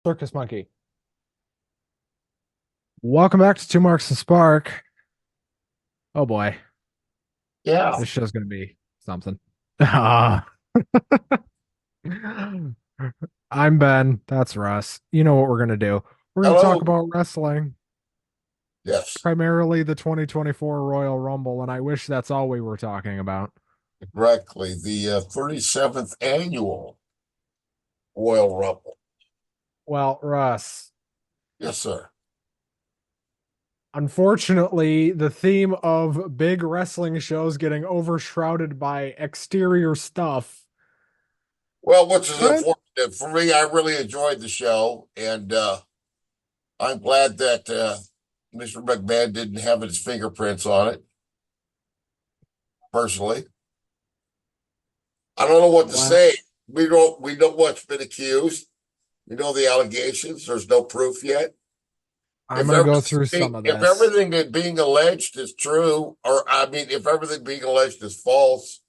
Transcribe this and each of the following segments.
Circus Monkey. Welcome back to Two Marks and Spark. Oh boy, Yeah. this show's gonna be something. Ah. I'm Ben. That's Russ. You know what we're gonna do. We're gonna talk Hello. about wrestling, Yes, primarily the 2024 Royal Rumble, and I wish that's all we were talking about. correctly. The 37th annual Royal Rumble. Well, Russ, Yes, sir. unfortunately, the theme of big wrestling shows getting overshrouded by exterior stuff. Well, which is Kind unfortunate for me. I really enjoyed the show, and I'm glad that Mr. McMahon didn't have his fingerprints on it. Personally, I don't know what to well, say. We know what's been accused. We know the allegations. There's no proof yet. I'm gonna go through some of If this. everything that being alleged is true, or I mean, if everything being alleged is false,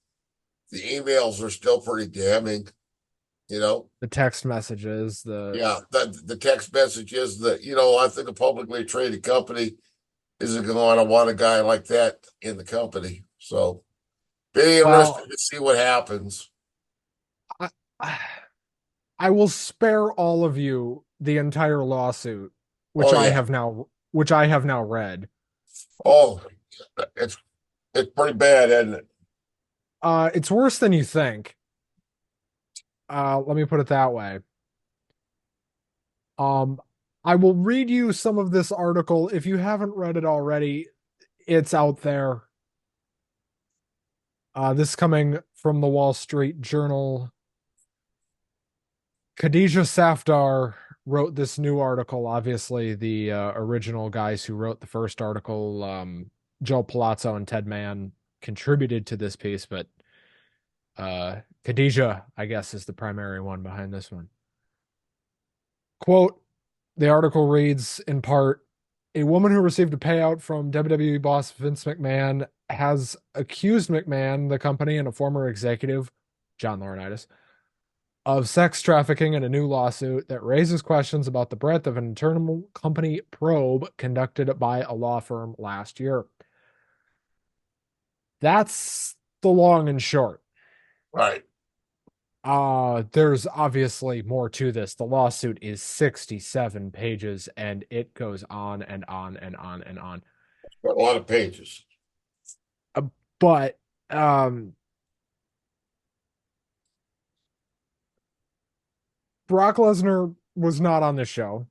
the emails are still pretty damning. You know, The text messages, yeah, the text messages that I think a publicly traded company isn't going to want a guy like that in the company. So, be interested well, to see what happens. I, I will spare all of you the entire lawsuit, Oh yeah, which I have now read. oh, it's it's pretty bad, isn't it? It's worse than you think. Let me put it that way. Um, I will read you some of this article. If you haven't read it already, it's out there. This coming from the Wall Street Journal. Khadijah Safdar wrote this new article. Obviously, the original guys who wrote the first article, Joe Palazzo and Ted Mann, contributed to this piece, but Khadijah, I guess, is the primary one behind this one. Quote, the article reads in part, a woman who received a payout from WWE boss Vince McMahon has accused McMahon, the company, and a former executive, John Laurinaitis, of sex trafficking in a new lawsuit that raises questions about the breadth of an internal company probe conducted by a law firm last year. That's the long and short. Right. There's obviously more to this. The lawsuit is 67 pages and it goes on and on and on and on. Got a lot of pages. Uh, but um Brock Lesnar was not on the show.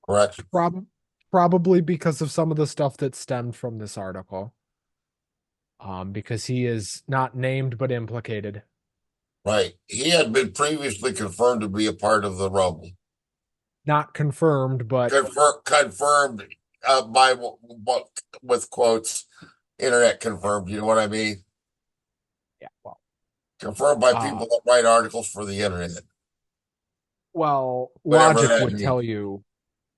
Correct. Prob- Probably because of some of the stuff that stemmed from this article. Because he is not named but implicated. Right. He had been previously confirmed to be a part of the Rumble. Not confirmed, but Confirmed by what with quotes, internet confirmed. You know what I mean? yeah, Confirmed by uh, people that write articles for the internet, well, whatever that means.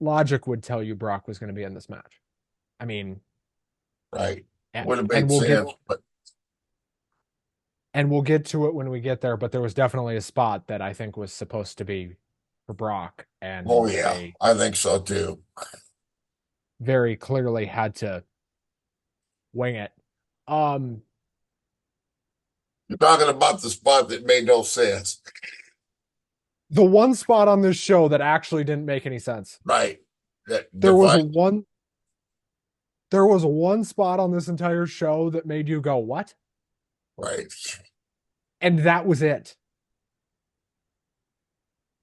logic would tell you Brock was going to be in this match. I mean, Right. and, Would have and made sense, but we'll get to it when we get there, but there was definitely a spot that I think was supposed to be for Brock, oh and yeah, they I think so too. very clearly had to wing it. Um, You're talking about the spot that made no sense. the one spot on this show that actually didn't make any sense. Right. That There was a defined. one there was one spot on this entire show that made you go, "What?" Right. And that was it.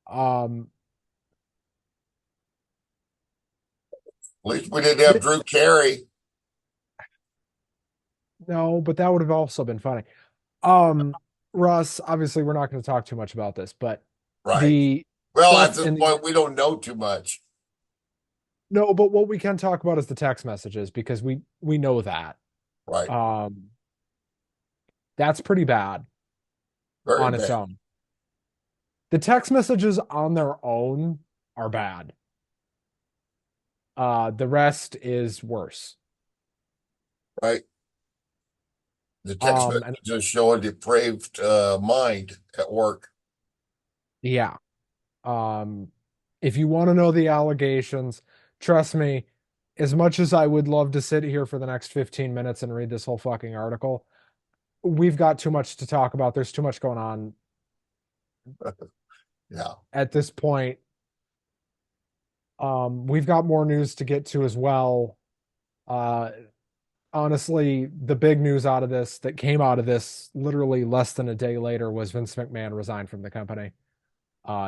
Um, At least we didn't have Drew Carey. no, but that would have also been funny. Um, Russ, obviously we're not going to talk too much about this, but Right. the Well, at stuff this in the point, we don't know too much. no, but what we can talk about is the text messages because we know that. Right. Um, that's pretty bad Very on its bad. own. The text messages on their own are bad. The rest is worse. Right. The text And messages show a depraved mind at work. yeah. Um, if you want to know the allegations, trust me, as much as I would love to sit here for the next 15 minutes and read this whole fucking article, we've got too much to talk about. There's too much going on Yeah. at this point. We've got more news to get to as well. Uh, Honestly, the big news out of this that came out of this literally less than a day later was Vince McMahon resigned from the company.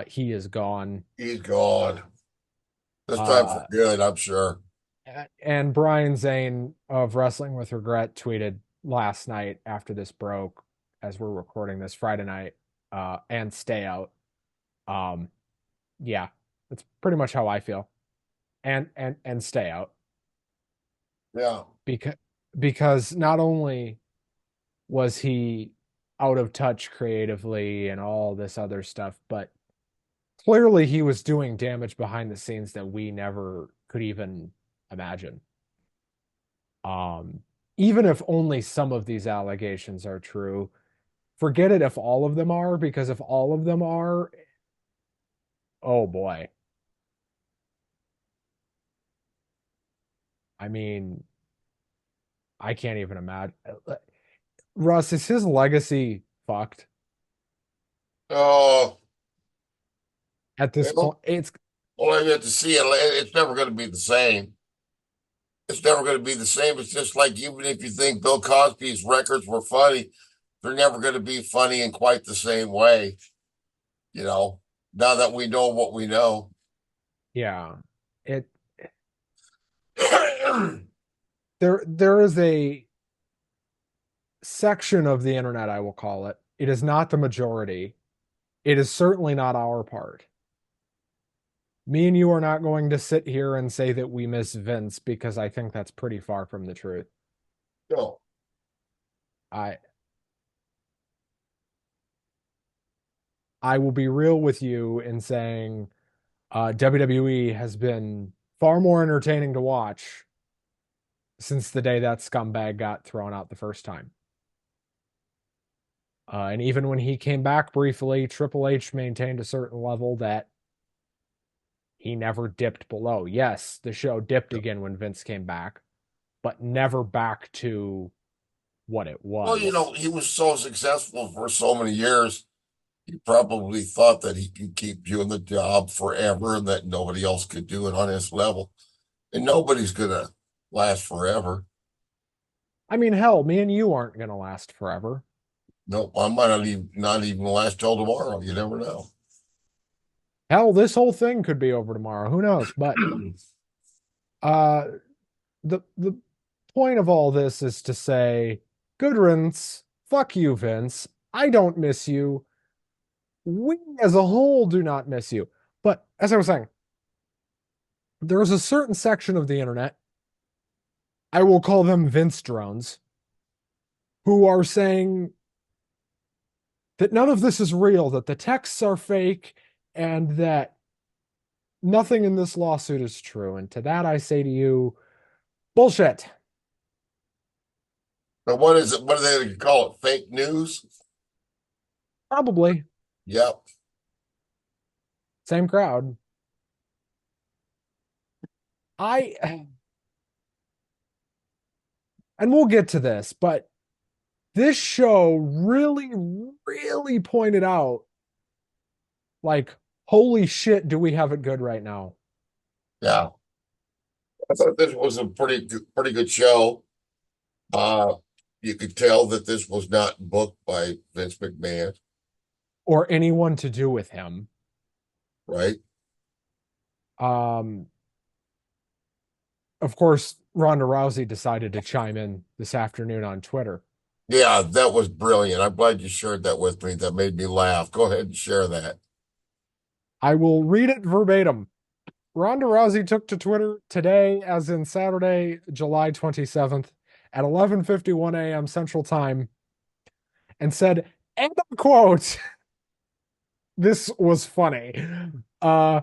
He is gone. He's gone. This time for Uh, good, I'm sure. and Brian Zane of Wrestling with Regret tweeted last night after this broke, as we're recording this Friday night, and stay out. Um, yeah, that's pretty much how I feel. And stay out Yeah. because not only was he out of touch creatively and all this other stuff, but clearly he was doing damage behind the scenes that we never could even imagine. Um, Even if only some of these allegations are true, forget it if all of them are, because if all of them are, oh boy. I mean, I can't even imagine. Russ, is his legacy fucked Oh, at this point? well, well, you have to see it. It's never going to be the same. It's never going to be the same. It's just like even if you think Bill Cosby's records were funny, they're never going to be funny in quite the same way. You know, now that we know what we know. Yeah. It there is a section of the internet, I will call it. It is not the majority. It is certainly not our part. Me and you are not going to sit here and say that we miss Vince because I think that's pretty far from the truth. No, I I will be real with you in saying WWE has been far more entertaining to watch since the day that scumbag got thrown out the first time. And even when he came back briefly, Triple H maintained a certain level that he never dipped below. Yes, the show dipped again when Vince came back, but never back to what it well, was. he was so successful for so many years. He probably thought that he could keep doing the job forever and that nobody else could do it on his level. And nobody's going to last forever. I mean, hell, me and you aren't going to last forever. No, I might not even last till tomorrow. You never know. Hell, this whole thing could be over tomorrow. Who knows? But uh the point of all this is to say, good riddance, fuck you, Vince. I don't miss you. We as a whole do not miss you. But as I was saying, there is a certain section of the internet, I will call them Vince drones, who are saying that none of this is real, that the texts are fake, and that nothing in this lawsuit is true. And to that, I say to you, bullshit. But what is it? What are they going to call it? Fake news? Probably Yep. same crowd. I, and we'll get to this, but this show really, really pointed out, like, holy shit, do we have it good right now? Yeah. I thought this was a pretty good show. Uh, you could tell that this was not booked by Vince McMahon, Or anyone to do with him. right? Um, of course, Ronda Rousey decided to chime in this afternoon on Twitter. Yeah, that was brilliant. I'm glad you shared that with me. That made me laugh. Go ahead and share that. I will read it verbatim. Ronda Rousey took to Twitter today, as in Saturday, July 27th, at 11:51 a.m. Central Time, and said, and I quote, this was funny. Uh,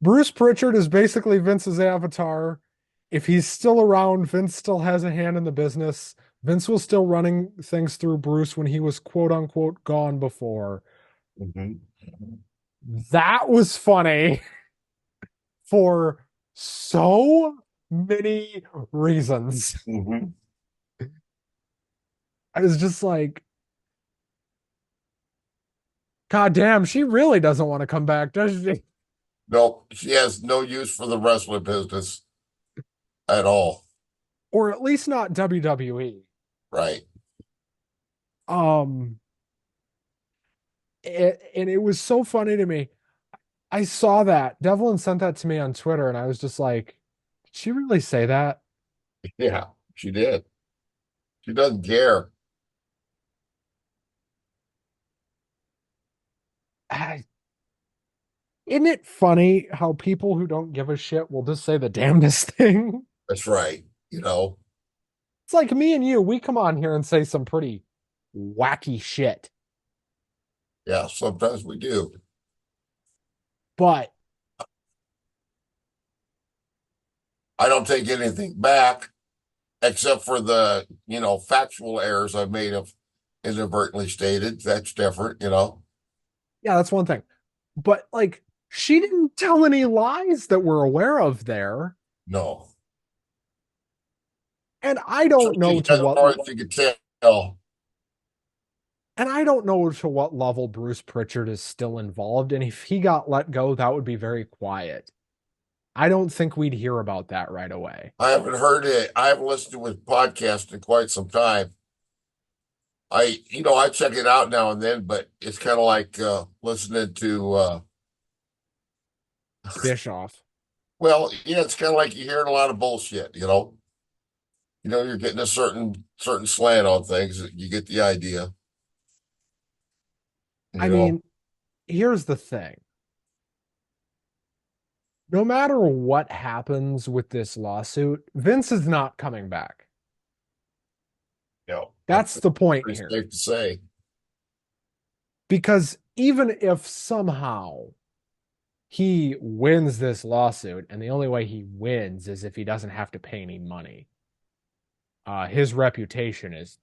Bruce Pritchard is basically Vince's avatar. If he's still around, Vince still has a hand in the business. Vince was still running things through Bruce when he was quote unquote gone before. Mhm. That was funny for so many reasons. Mm-hmm. I was just like, God damn, she really doesn't want to come back, does she? No, she has no use for the wrestling business at all. Or at least not WWE. Right. Um, and it was so funny to me. I saw that. Devlin sent that to me on Twitter, and I was just like, did she really say that? Yeah, she did. She doesn't care. I, isn't it funny how people who don't give a shit will just say the damnedest thing? That's right. You know, It's like me and you, we come on here and say some pretty wacky shit. yeah, sometimes we do. But I don't take anything back except for the, factual errors I may have inadvertently stated. That's different. yeah, that's one thing. But like, she didn't tell any lies that we're aware of there. No. And I So don't know she, to as what far as you can tell, and I don't know to what level Bruce Pritchard is still involved. And if he got let go, that would be very quiet. I don't think we'd hear about that right away. I haven't heard it. I haven't listened to his podcast in quite some time. I check it out now and then, but it's kind of like listening to, Bischoff. well, yeah, it's kind of like you're hearing a lot of bullshit. You're getting a certain slant on things. You get the idea, I you know. mean, here's the thing. No matter what happens with this lawsuit, Vince is not coming back. That's That's the point pretty here. safe to say. Because even if somehow he wins this lawsuit, and the only way he wins is if he doesn't have to pay any money, his reputation is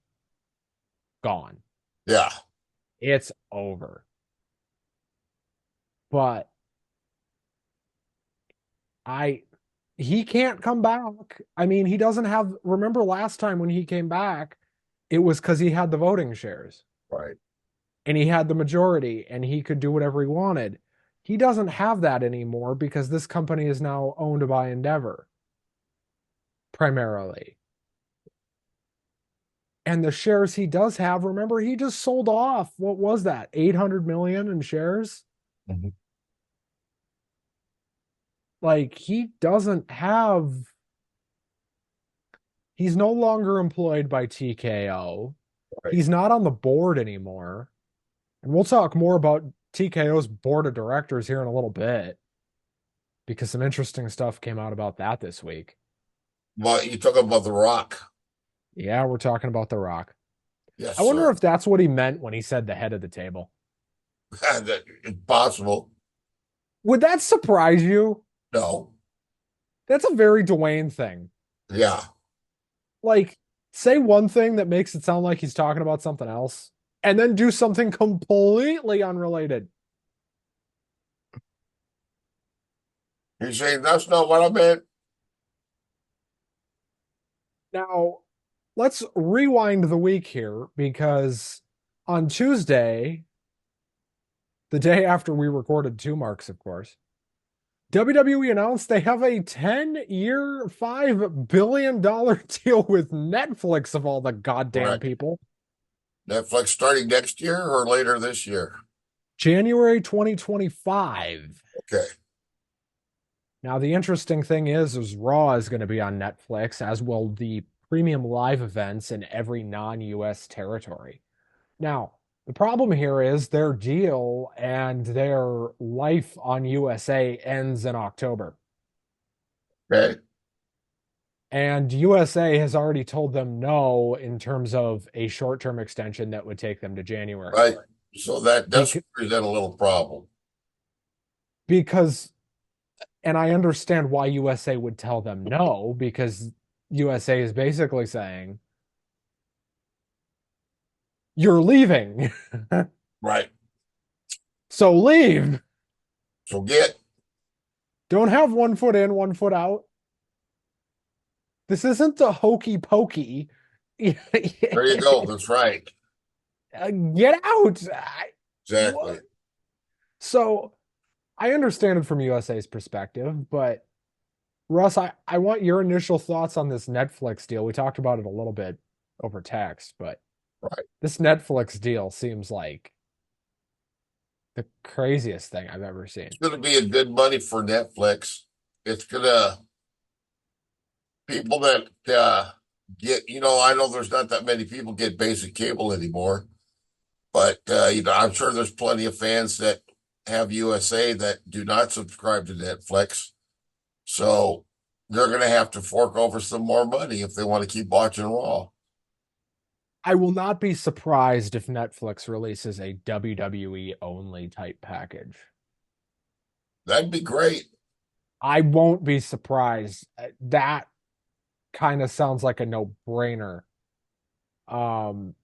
gone. Yeah, It's over. But I he can't come back. I mean, he doesn't have remember last time when he came back, it was because he had the voting shares right. and he had the majority and he could do whatever he wanted. He doesn't have that anymore because this company is now owned by Endeavor primarily. And the shares he does have, remember, he just sold off, what was that, 800 million in shares? Mhm. Like, he doesn't have, he's no longer employed by TKO. Right. He's not on the board anymore. And we'll talk more about TKO's board of directors here in a little bit because some interesting stuff came out about that this week. But you talk about The Rock. Yeah, we're talking about The Rock. Yes, I wonder sir. if that's what he meant when he said the head of the table. That it's possible. Would that surprise you? No. That's a very Dwayne thing. Yeah. Like, say one thing that makes it sound like he's talking about something else, and then do something completely unrelated. He's saying that's not what I meant. Now, let's rewind the week here because on Tuesday, the day after we recorded Two Marks, of course, WWE announced they have a 10-year, $5 billion deal with Netflix of all the goddamn Correct. people. Netflix starting next year or later this year. January 2025. Okay. Now, the interesting thing is Raw is going to be on Netflix, as will the premium live events in every non-US territory. Now, the problem here is their deal and their life on USA ends in October. Okay. And USA has already told them no in terms of a short-term extension that would take them to January. Right. So that does Because, present a little problem. because and I understand why USA would tell them no, because USA is basically saying, you're leaving. Right. So leave. So get Don't have one foot in, one foot out. This isn't the hokey pokey. there you go. That's right. Get out. Exactly. What? So I understand it from USA's perspective, but Russ, I want your initial thoughts on this Netflix deal. We talked about it a little bit over text, but Right. this Netflix deal seems like the craziest thing I've ever It's seen. going to be a good money for Netflix. It's going to people that get, I know there's not that many people get basic cable anymore, but I'm sure there's plenty of fans that have USA that do not subscribe to Netflix. So they're going to have to fork over some more money if they want to keep watching Raw. I will not be surprised if Netflix releases a WWE only type package. That'd be great. I won't be surprised. That kind of sounds like a no-brainer. Um,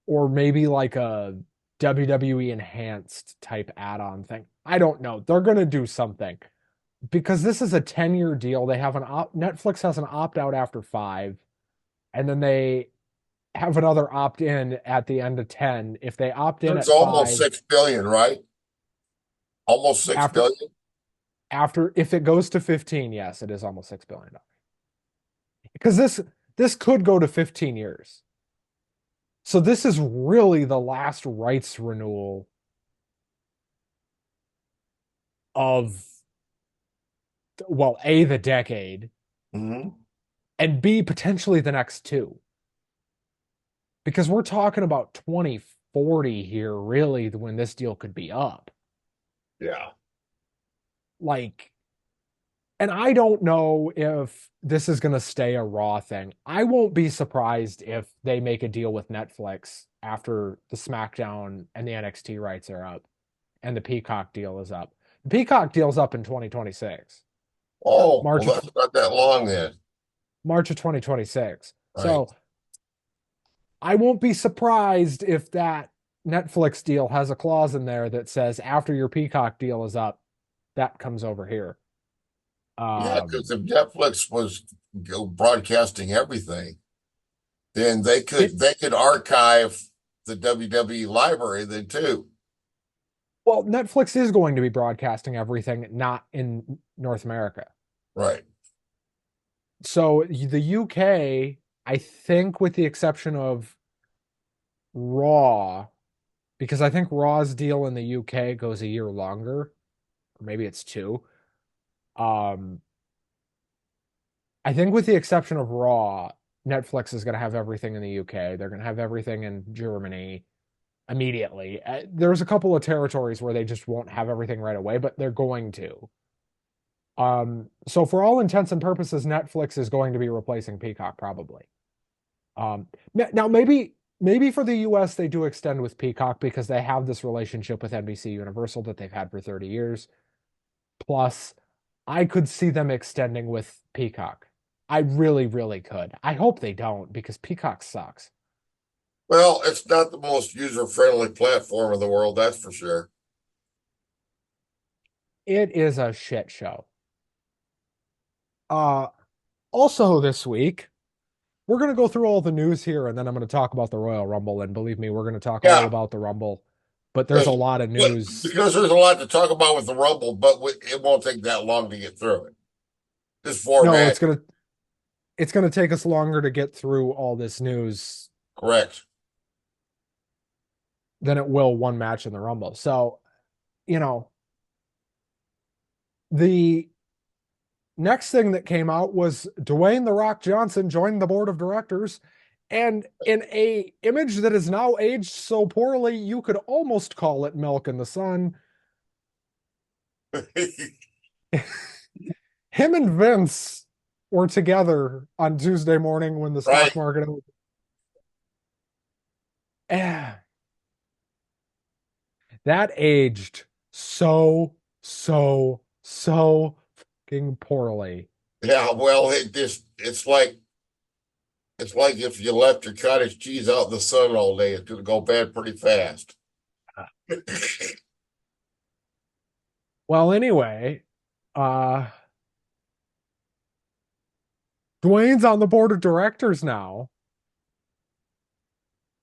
or maybe like a WWE enhanced type add-on thing. I don't know. They're going to do something because this is a 10-year deal. They have Netflix has an opt-out after 5, and then they have another opt-in at the end of 10. If they opt in It's at almost 5 6 billion, right? Almost six after billion. if it goes to 15, yes, it is almost $6 billion. Because this could go to 15 years. So this is really the last rights renewal of, well, A, the decade, Mm-hmm. and B, potentially the next two. Because we're talking about 2040 here, really, when this deal could be up. Yeah. Like, and I don't know if this is going to stay a Raw thing. I won't be surprised if they make a deal with Netflix after the SmackDown and the NXT rights are up and the Peacock deal is up. The Peacock deal's up in 2026, Oh, March well, of that's not that long then. March of 2026. Right. So I won't be surprised if that Netflix deal has a clause in there that says after your Peacock deal is up, that comes over here. Yeah, because if Netflix was broadcasting everything, then they It could they could archive the WWE library then too. Well, Netflix is going to be broadcasting everything not in North America. Right. So the UK, I think, with the exception of Raw, because I think Raw's deal in the UK goes a year longer, or maybe it's two. Um, I think with the exception of Raw, Netflix is going to have everything in the UK. They're going to have everything in Germany immediately. There's a couple of territories where they just won't have everything right away, but they're going to. So for all intents and purposes, Netflix is going to be replacing Peacock probably. Now maybe for the US they do extend with Peacock because they have this relationship with NBC Universal that they've had for 30 years. Plus, I could see them extending with Peacock. I really, really could. I hope they don't because Peacock sucks. Well, it's not the most user-friendly platform in the world, that's for sure. It is a shit show. Uh Also this week, we're going to go through all the news here and then I'm going to talk about the Royal Rumble. And believe me, we're going to talk all Yeah, about the Rumble. But there's a because lot of news. because there's a lot to talk about with the Rumble, but it won't take that long to get through it. This No, format, it's going to take us longer to get through all this news correct. than it will one match in the Rumble. So, you know, the next thing that came out was Dwayne The Rock Johnson joined the board of directors. And in a image that is now aged so poorly, you could almost call it Milk in the Sun. Him and Vince were together on Tuesday morning when the stock Right. market opened. Eh, that aged so fucking poorly. Yeah, well, it's like if you left your cottage cheese out in the sun all day, it's gonna go bad pretty fast. Well, anyway, uh, Dwayne's on the board of directors now.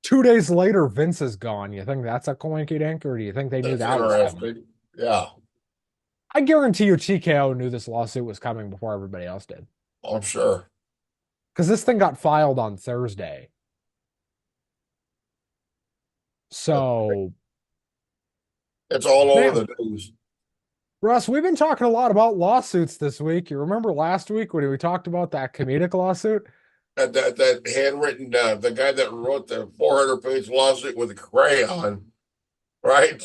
2 days later, Vince is gone. You think that's a coinky dink, or do you think they knew That's that was coming? interesting. Yeah, I guarantee you TKO knew this lawsuit was coming before everybody else did. I'm sure. Because this thing got filed on Thursday. So, It's all over man, the news. Russ, we've been talking a lot about lawsuits this week. You remember last week when we talked about that comedic lawsuit? That handwritten, the guy that wrote the 400-page lawsuit with a crayon, right?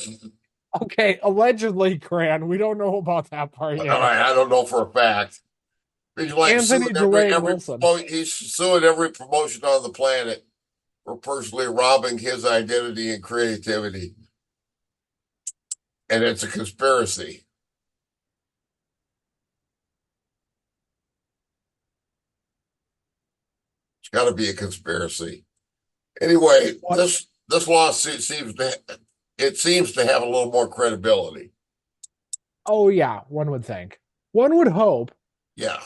Okay, allegedly, Cran. We don't know about that part yet. I don't know for a fact. He's like Anthony suing Dwayne Wilson. he's suing every promotion on the planet for personally robbing his identity and creativity, and it's a conspiracy. It's got to be a conspiracy. Anyway, What? this lawsuit seems to have a little more credibility. Oh, yeah, one would think. One would hope. Yeah.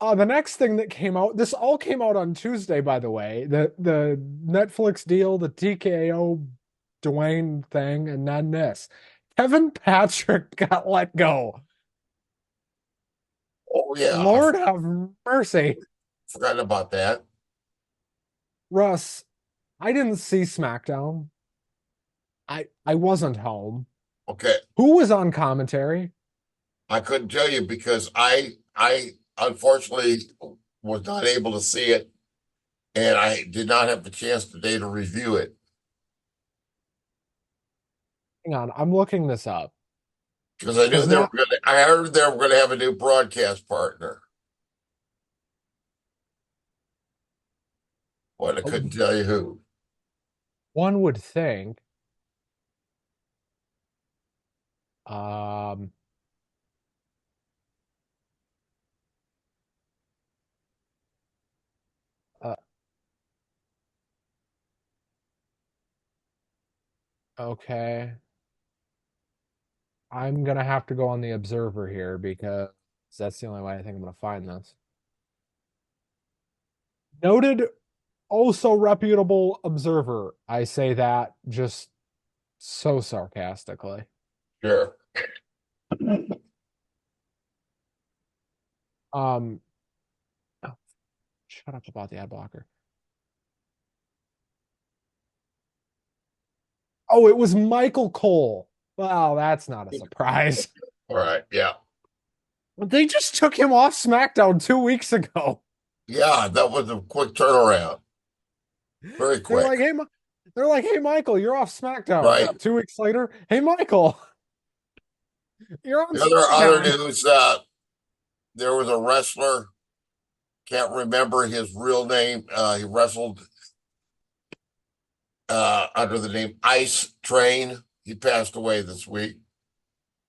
The next thing that came out, this all came out on Tuesday, by the way. The Netflix deal, the TKO Dwayne thing, and then this. Kevin Patrick got let go. Oh yeah, Lord have mercy. forgotten about that. Russ, I didn't see SmackDown. I wasn't home. Okay, Who was on commentary? I couldn't tell you because I unfortunately was not able to see it, and I did not have the chance today to review it Hang on, I'm looking this up. because I knew Because they were now going to. I heard they were going to have a new broadcast partner, but I couldn't tell you who. one would think, um, uh, okay, I'm gonna have to go on the Observer here because that's the only way I think I'm gonna find this. Noted, also reputable Observer. I say that just so sarcastically. Sure. Um, oh, shut up about the ad blocker. Oh, it was Michael Cole. Well, that's not a surprise. All right. Yeah. They just took him off SmackDown 2 weeks ago. Yeah, that was a quick turnaround. Very They're quick. like, hey, they're like, hey, Michael, you're off SmackDown. Right. What? 2 weeks later, hey, Michael, you're on The other SmackDown. news, there was a wrestler, can't remember his real name. He wrestled under the name Ice Train. He passed away this week.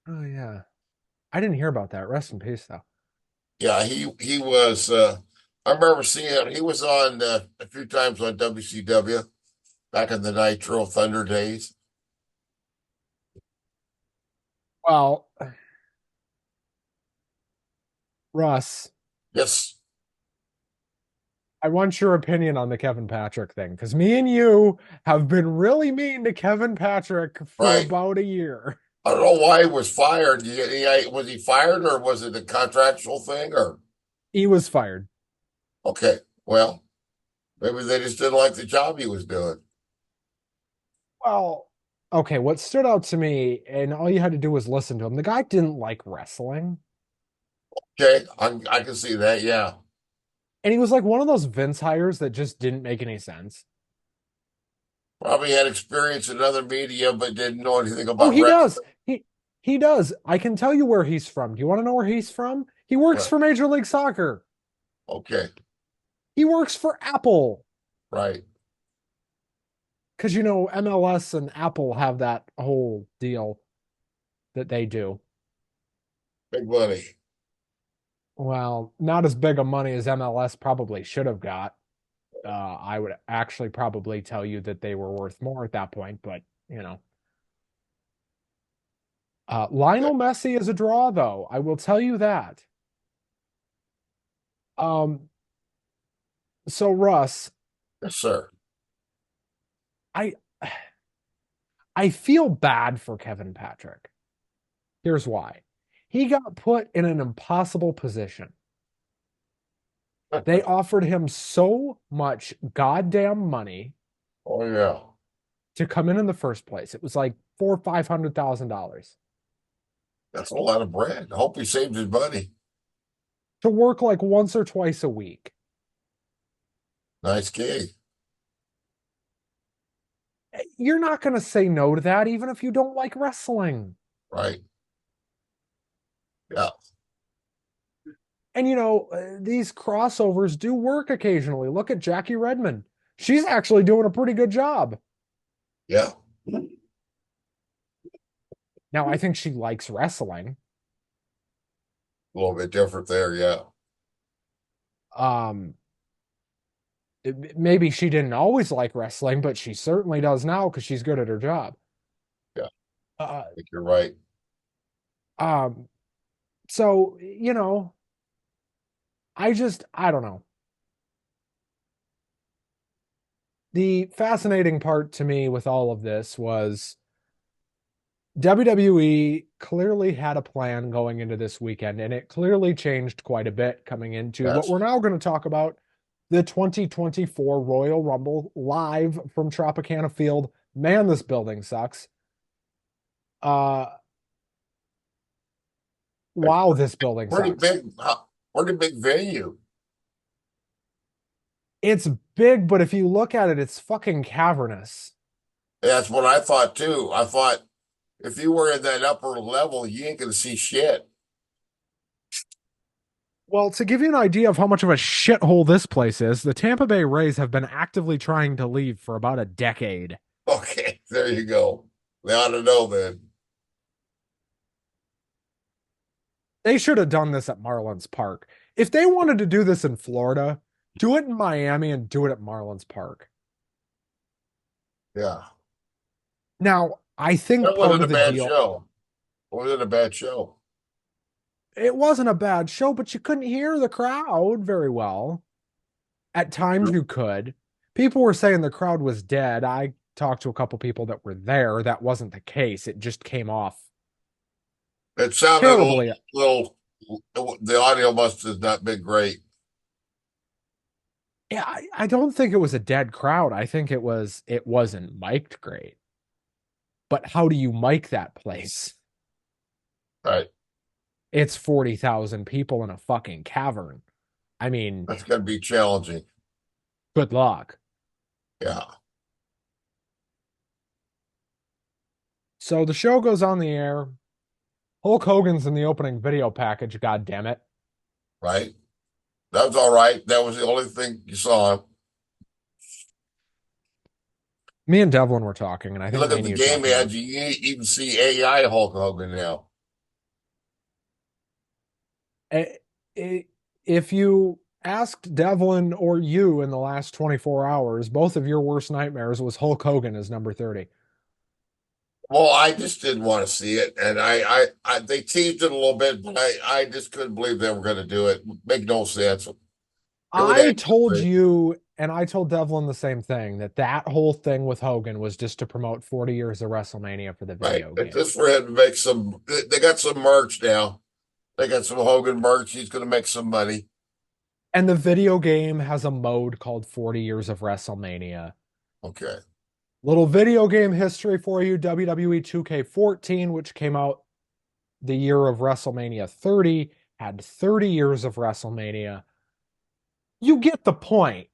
Oh yeah, I didn't hear about that. Rest in peace, though. Yeah, he was. I remember seeing him. He was on a few times on WCW back in the Nitro Thunder days. Well, Russ, Yes, I want your opinion on the Kevin Patrick thing because me and you have been really mean to Kevin Patrick for right. about a year. I don't know why he was fired. Was he fired or was it a contractual thing? Or He was fired. okay, well, maybe they just didn't like the job he was doing. Well, okay, what stood out to me, and all you had to do was listen to him, the guy didn't like wrestling. Okay, I can see that. Yeah, And he was like one of those Vince hires that just didn't make any sense. probably had experience in other media, but didn't know anything Oh, about he does. wrestling. He does. I can tell you where he's from. Do you want to know where he's from? He works Right. for Major League Soccer. Okay. He works for Apple. Right. Because MLS and Apple have that whole deal that they do. Big money. Well, not as big a money as MLS probably should have got. I would actually probably tell you that they were worth more at that point, but you know. Lionel Messi is a draw, though. I will tell you that. Um, so Russ, Yes, sir. I I feel bad for Kevin Patrick. Here's why. He got put in an impossible position. They offered him so much goddamn money Oh yeah, to come in the first place. It was like four or $500,000 that's a lot of bread. I hope he saved his money. to work like once or twice a week. Nice gig, You're not going to say no to that, even if you don't like wrestling. right? Yeah, And these crossovers do work occasionally. Look at Jackie Redmond. She's actually doing a pretty good job. yeah. Now, I think she likes wrestling. A little bit different there. Yeah, Um, Maybe she didn't always like wrestling, but she certainly does now because she's good at her job. yeah. Uh, I think you're right. um, so I don't know. The fascinating part to me with all of this was WWE clearly had a plan going into this weekend, and it clearly changed quite a bit coming into what Yes. we're now going to talk about, the 2024 Royal Rumble live from Tropicana Field. Man, this building sucks. Uh, wow, this building Pretty sucks. big, pretty big venue. It's big, but if you look at it, it's fucking cavernous. That's what I thought too. I thought if you were in that upper level, you ain't gonna see shit. Well, to give you an idea of how much of a shithole this place is, the Tampa Bay Rays have been actively trying to leave for about a decade. Okay, there you go. They ought to know then. They should have done this at Marlins Park. If they wanted to do this in Florida, do it in Miami and do it at Marlins Park. Yeah, Now, I think that part wasn't of a the bad deal, show. It wasn't a bad show. it wasn't a bad show, but you couldn't hear the crowd very well. At times you could. People were saying the crowd was dead. I talked to a couple people that were there. That wasn't the case. It just came off It sounded a terribly. little. The audio must have not been great. Yeah, I don't think it was a dead crowd. I think it wasn't mic'd great. But how do you mic that place? Right, It's 40,000 people in a fucking cavern. I mean, that's gonna be challenging. good luck. Yeah, So the show goes on the air. Hulk Hogan's in the opening video package, god damn it. right. That was all right. That was the only thing you saw. Me and Devlin were talking, and I You think look me at and the you game talked about ads, you even see AI Hulk Hogan now. it. If you asked Devlin or you in the last 24 hours, both of your worst nightmares was Hulk Hogan as number 30. Well, I just didn't want to see it, and they teased it a little bit, but I just couldn't believe they were going to do it. Make no sense. It would I end told with you, and I told Devlin the same thing, that whole thing with Hogan was just to promote 40 years of WrestleMania for the right. video It's game. just for him to make some. They got some merch now. They got some Hogan merch. He's going to make some money. And the video game has a mode called 40 Years of WrestleMania. Okay. Little video game history for you, WWE 2K14, which came out the year of WrestleMania 30, had 30 years of WrestleMania. You get the point.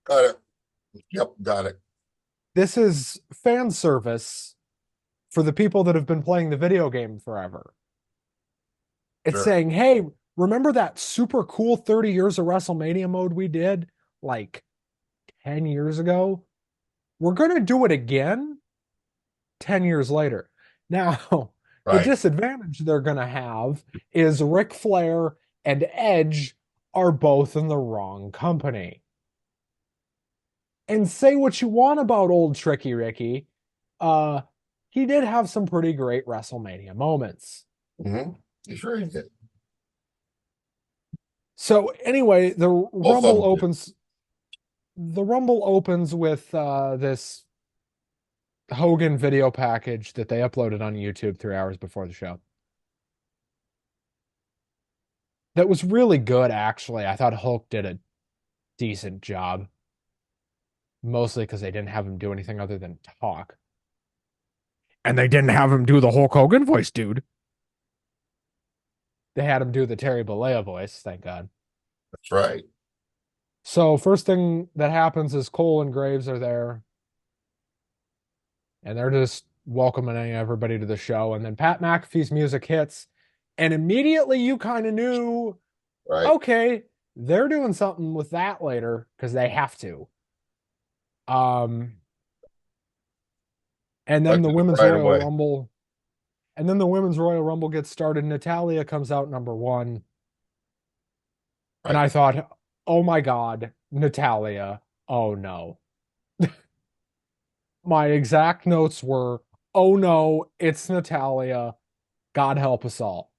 Got it. Yep. Got it. This is fan service for the people that have been playing the video game forever. It's Sure. saying, hey, remember that super cool 30 years of WrestleMania mode we did like 10 years ago? We're going to do it again 10 years later. Now, the Right. disadvantage they're going to have is Ric Flair and Edge are both in the wrong company. And say what you want about old Tricky Ricky. Uh, he did have some pretty great WrestleMania moments. Mm-hmm. You sure he did. So anyway, Both of them did. The Rumble opens with this Hogan video package that they uploaded on YouTube 3 hours before the show. That was really good, actually. I thought Hulk did a decent job, mostly because they didn't have him do anything other than talk. And they didn't have him do the Hulk Hogan voice, dude. They had him do the Terry Bollea voice, thank God. That's right. So first thing that happens is Cole and Graves are there, and they're just welcoming everybody to the show. And then Pat McAfee's music hits, and immediately you kind of knew, Right. okay, they're doing something with that later because they have to. Um, and then Like the women's right Royal away. Rumble, and then the women's Royal Rumble gets started. Natalia comes out number one, and Right. I thought, oh my God, Natalia, oh no. My exact notes were, oh no, it's Natalia. God help us all.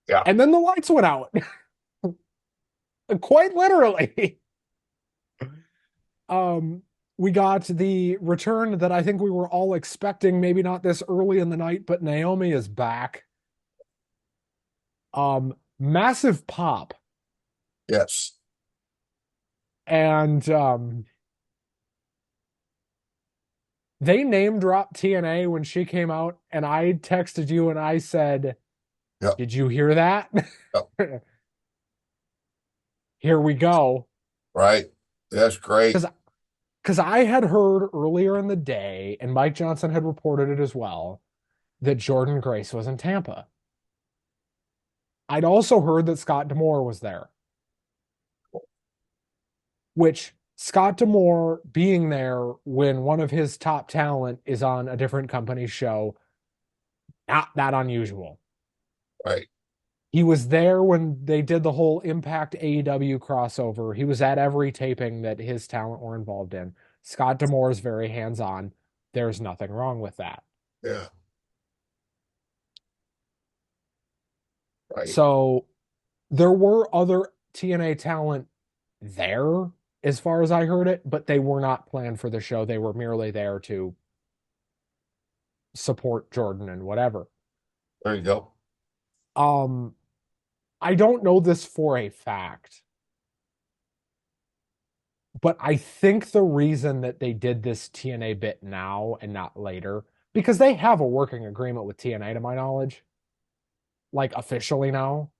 Yeah. And then the lights went out, quite literally. Um, we got the return that I think we were all expecting, maybe not this early in the night, but Naomi is back. Massive pop. Yes. And they name dropped TNA when she came out, and I texted you and I said, Yep. did you hear that? Yep. Here we go. Right. That's great. Because I had heard earlier in the day, and Mike Johnson had reported it as well, that Jordan Grace was in Tampa. I'd also heard that Scott D'Amore was there, which Scott D'Amore being there when one of his top talent is on a different company's show, not that unusual. Right. He was there when they did the whole Impact AEW crossover. He was at every taping that his talent were involved in. Scott D'Amore is very hands-on. There's nothing wrong with that. Yeah. Right. So there were other TNA talent there, as far as I heard it, but they were not planned for the show. They were merely there to support Jordan and whatever. There you go. Um, I don't know this for a fact, but I think the reason that they did this TNA bit now and not later, because they have a working agreement with TNA to my knowledge, like officially now.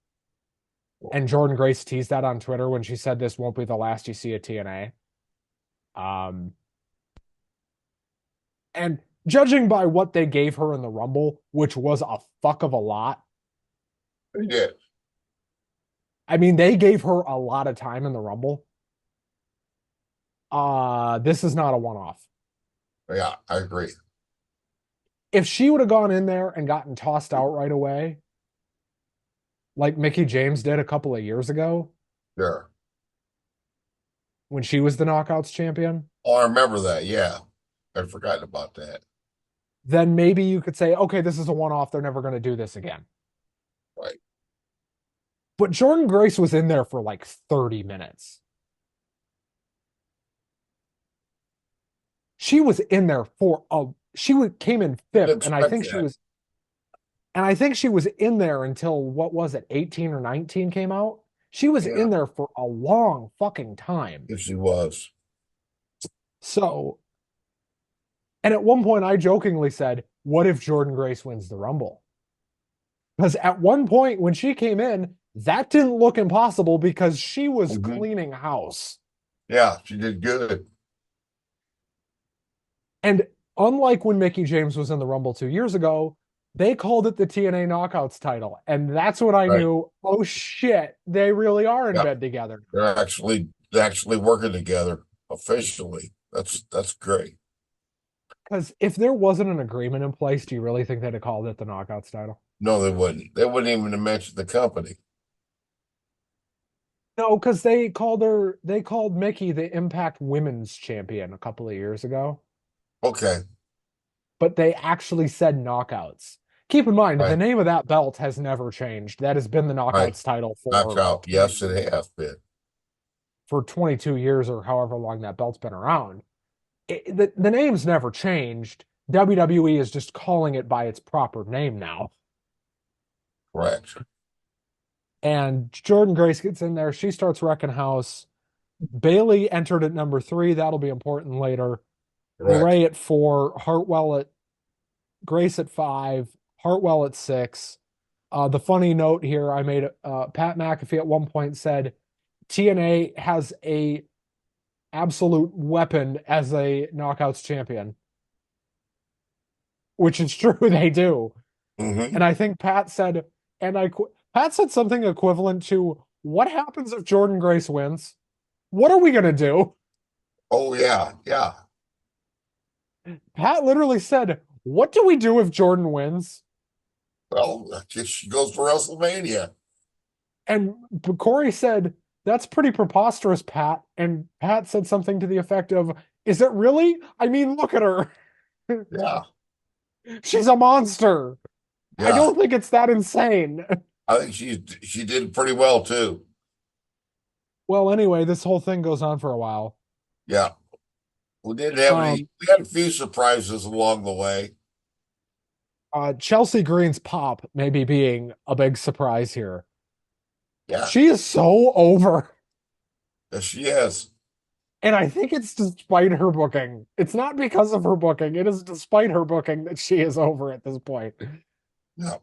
And Jordan Grace teased that on Twitter when she said this won't be the last you see at TNA. And judging by what they gave her in the Rumble, which was a fuck of a lot, He did. I mean, they gave her a lot of time in the Rumble. This is not a one-off. Yeah, I agree. If she would have gone in there and gotten tossed out right away, like Mickie James did a couple of years ago Sure. when she was the Knockouts champion, Oh, I remember that. Yeah. I'd forgotten about that. then maybe you could say, okay, this is a one-off. They're never going to do this again. Right. But Jordan Grace was in there for like 30 minutes. She was in there for came in fifth, Didn't expect that. and I think she was in there until what was it, 18 or 19 came out. She was Yeah. in there for a long fucking time. Yes, he was. So, and at one point I jokingly said, what if Jordan Grace wins the Rumble? Because at one point when she came in, that didn't look impossible because she was Mhm. cleaning house. Yeah, she did good. And unlike when Mickie James was in the Rumble 2 years ago, they called it the TNA Knockouts title. And that's when I Right. knew, oh shit, they really are in Yeah. bed together. They're actually working together officially. That's great. Because if there wasn't an agreement in place, do you really think they'd have called it the Knockouts title? No, they wouldn't. They wouldn't even have mentioned the company. No, because they called Mickie the Impact Women's Champion a couple of years ago. Okay. but they actually said knockouts. Keep in mind, the Right. name of that belt has never changed. That has been the Right. knockouts title Knockout. Yes, it has been. for 22 years or however long that belt's been around. The name's never changed. WWE is just calling it by its proper name now. Correct. And Jordan Grace gets in there. She starts wrecking house. Bailey entered at number 3. That'll be important later. Correct. LeRae at 4. Hartwell at Grace at 5. Hartwell at 6. The funny note here I made, Pat McAfee at one point said TNA has a absolute weapon as a knockouts champion, which is true. They do. Hmm. And I think Pat said, Pat said something equivalent to, "What happens if Jordan Grace wins? What are we gonna do?" Oh yeah, yeah. Pat literally said, "What do we do if Jordan wins?" Well, she goes to WrestleMania. And Corey said, "That's pretty preposterous, Pat." And Pat said something to the effect of, "Is it really? I mean, look at her. Yeah, She's a monster. I yeah. don't think it's that insane." I think she did pretty well too. Well, anyway, this whole thing goes on for a while. Yeah. We didn't have any. Um, We had a few surprises along the way. Chelsea Green's pop maybe being a big surprise here. Yeah. She is so over. Yes, she is. And I think it's despite her booking. It's not because of her booking. It is despite her booking that she is over at this point. Yeah. And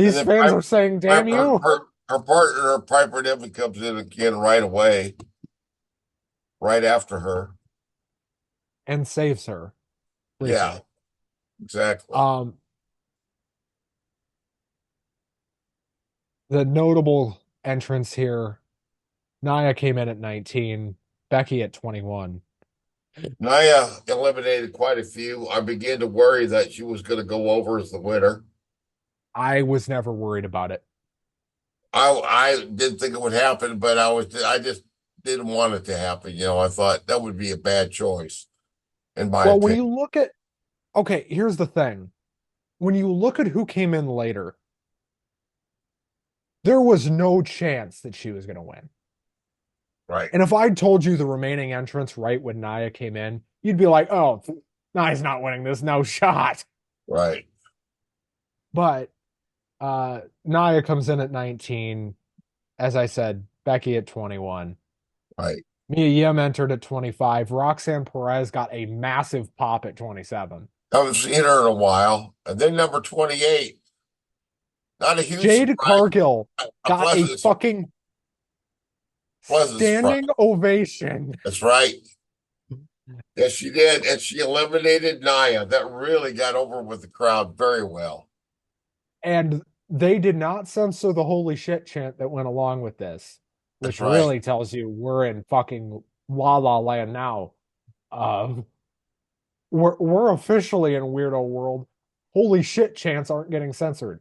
These then fans are saying, "Damn Piper, you," her partner, Piper Niven, comes in again right away, right after her. and saves her Yeah, briefly. exactly. Um, the notable entrance here, Nia came in at 19, Becky at 21. Naya eliminated quite a few. I began to worry that she was going to go over as the winner. I was never worried about it. I didn't think it would happen, but I just didn't want it to happen. I thought that would be a bad choice, in my Well, when opinion. you look at, okay, here's the thing. When you look at who came in later, there was no chance that she was going to win. Right, And if I'd told you the remaining entrants right when Nia came in, you'd be like, "Oh, Nia's not winning this, no shot." right, But Nia comes in at 19. As I said, Becky at 21. right. Mia Yim entered at 25. Roxanne Perez got a massive pop at 27. Haven't seen her in a while. And then number 28, not a huge Jade surprise, Cargill a got a pleasant, fucking pleasant surprise. standing ovation. That's right. Yes, she did. And she eliminated Naya. That really got over with the crowd very well. And they did not censor the holy shit chant that went along with this, That's which right. really tells you we're in fucking la la land now. Um, we're officially in weirdo world. Holy shit chants aren't getting censored.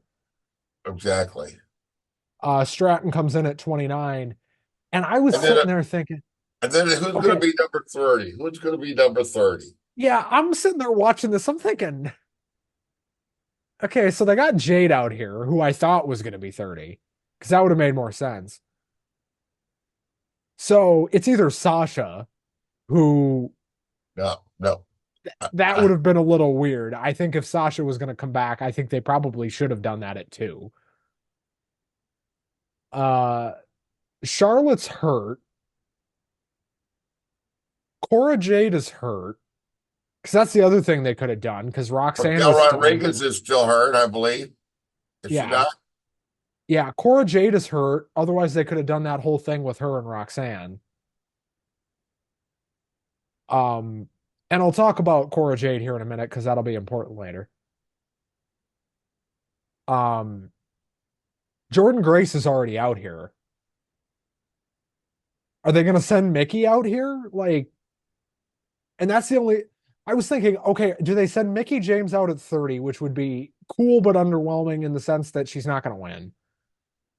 Exactly. Stratton comes in at 29, and I was And then sitting there thinking, who's going to okay, be number 30? Who's going to be number 30? yeah, I'm sitting there watching this. I'm thinking, okay, so they got Jade out here, who I thought was going to be 30, because that would have made more sense. So it's either Sasha, who No, no. that would have been a little weird. I think if Sasha was going to come back, I think they probably should have done that at 2. Uh, Charlotte's hurt. Cora Jade is hurt. Because that's the other thing they could have done. Because Roxanne Raquel is still Rodriguez injured. is still hurt, I believe. Is she Yeah, not? yeah. Cora Jade is hurt. Otherwise, they could have done that whole thing with her and Roxanne. Um, and I'll talk about Cora Jade here in a minute because that'll be important later. Um, Jordan Grace is already out here. Are they going to send Mickey out here? Like, and that's the only. I was thinking, okay, do they send Mickey James out at 30, which would be cool but underwhelming in the sense that she's not going to win.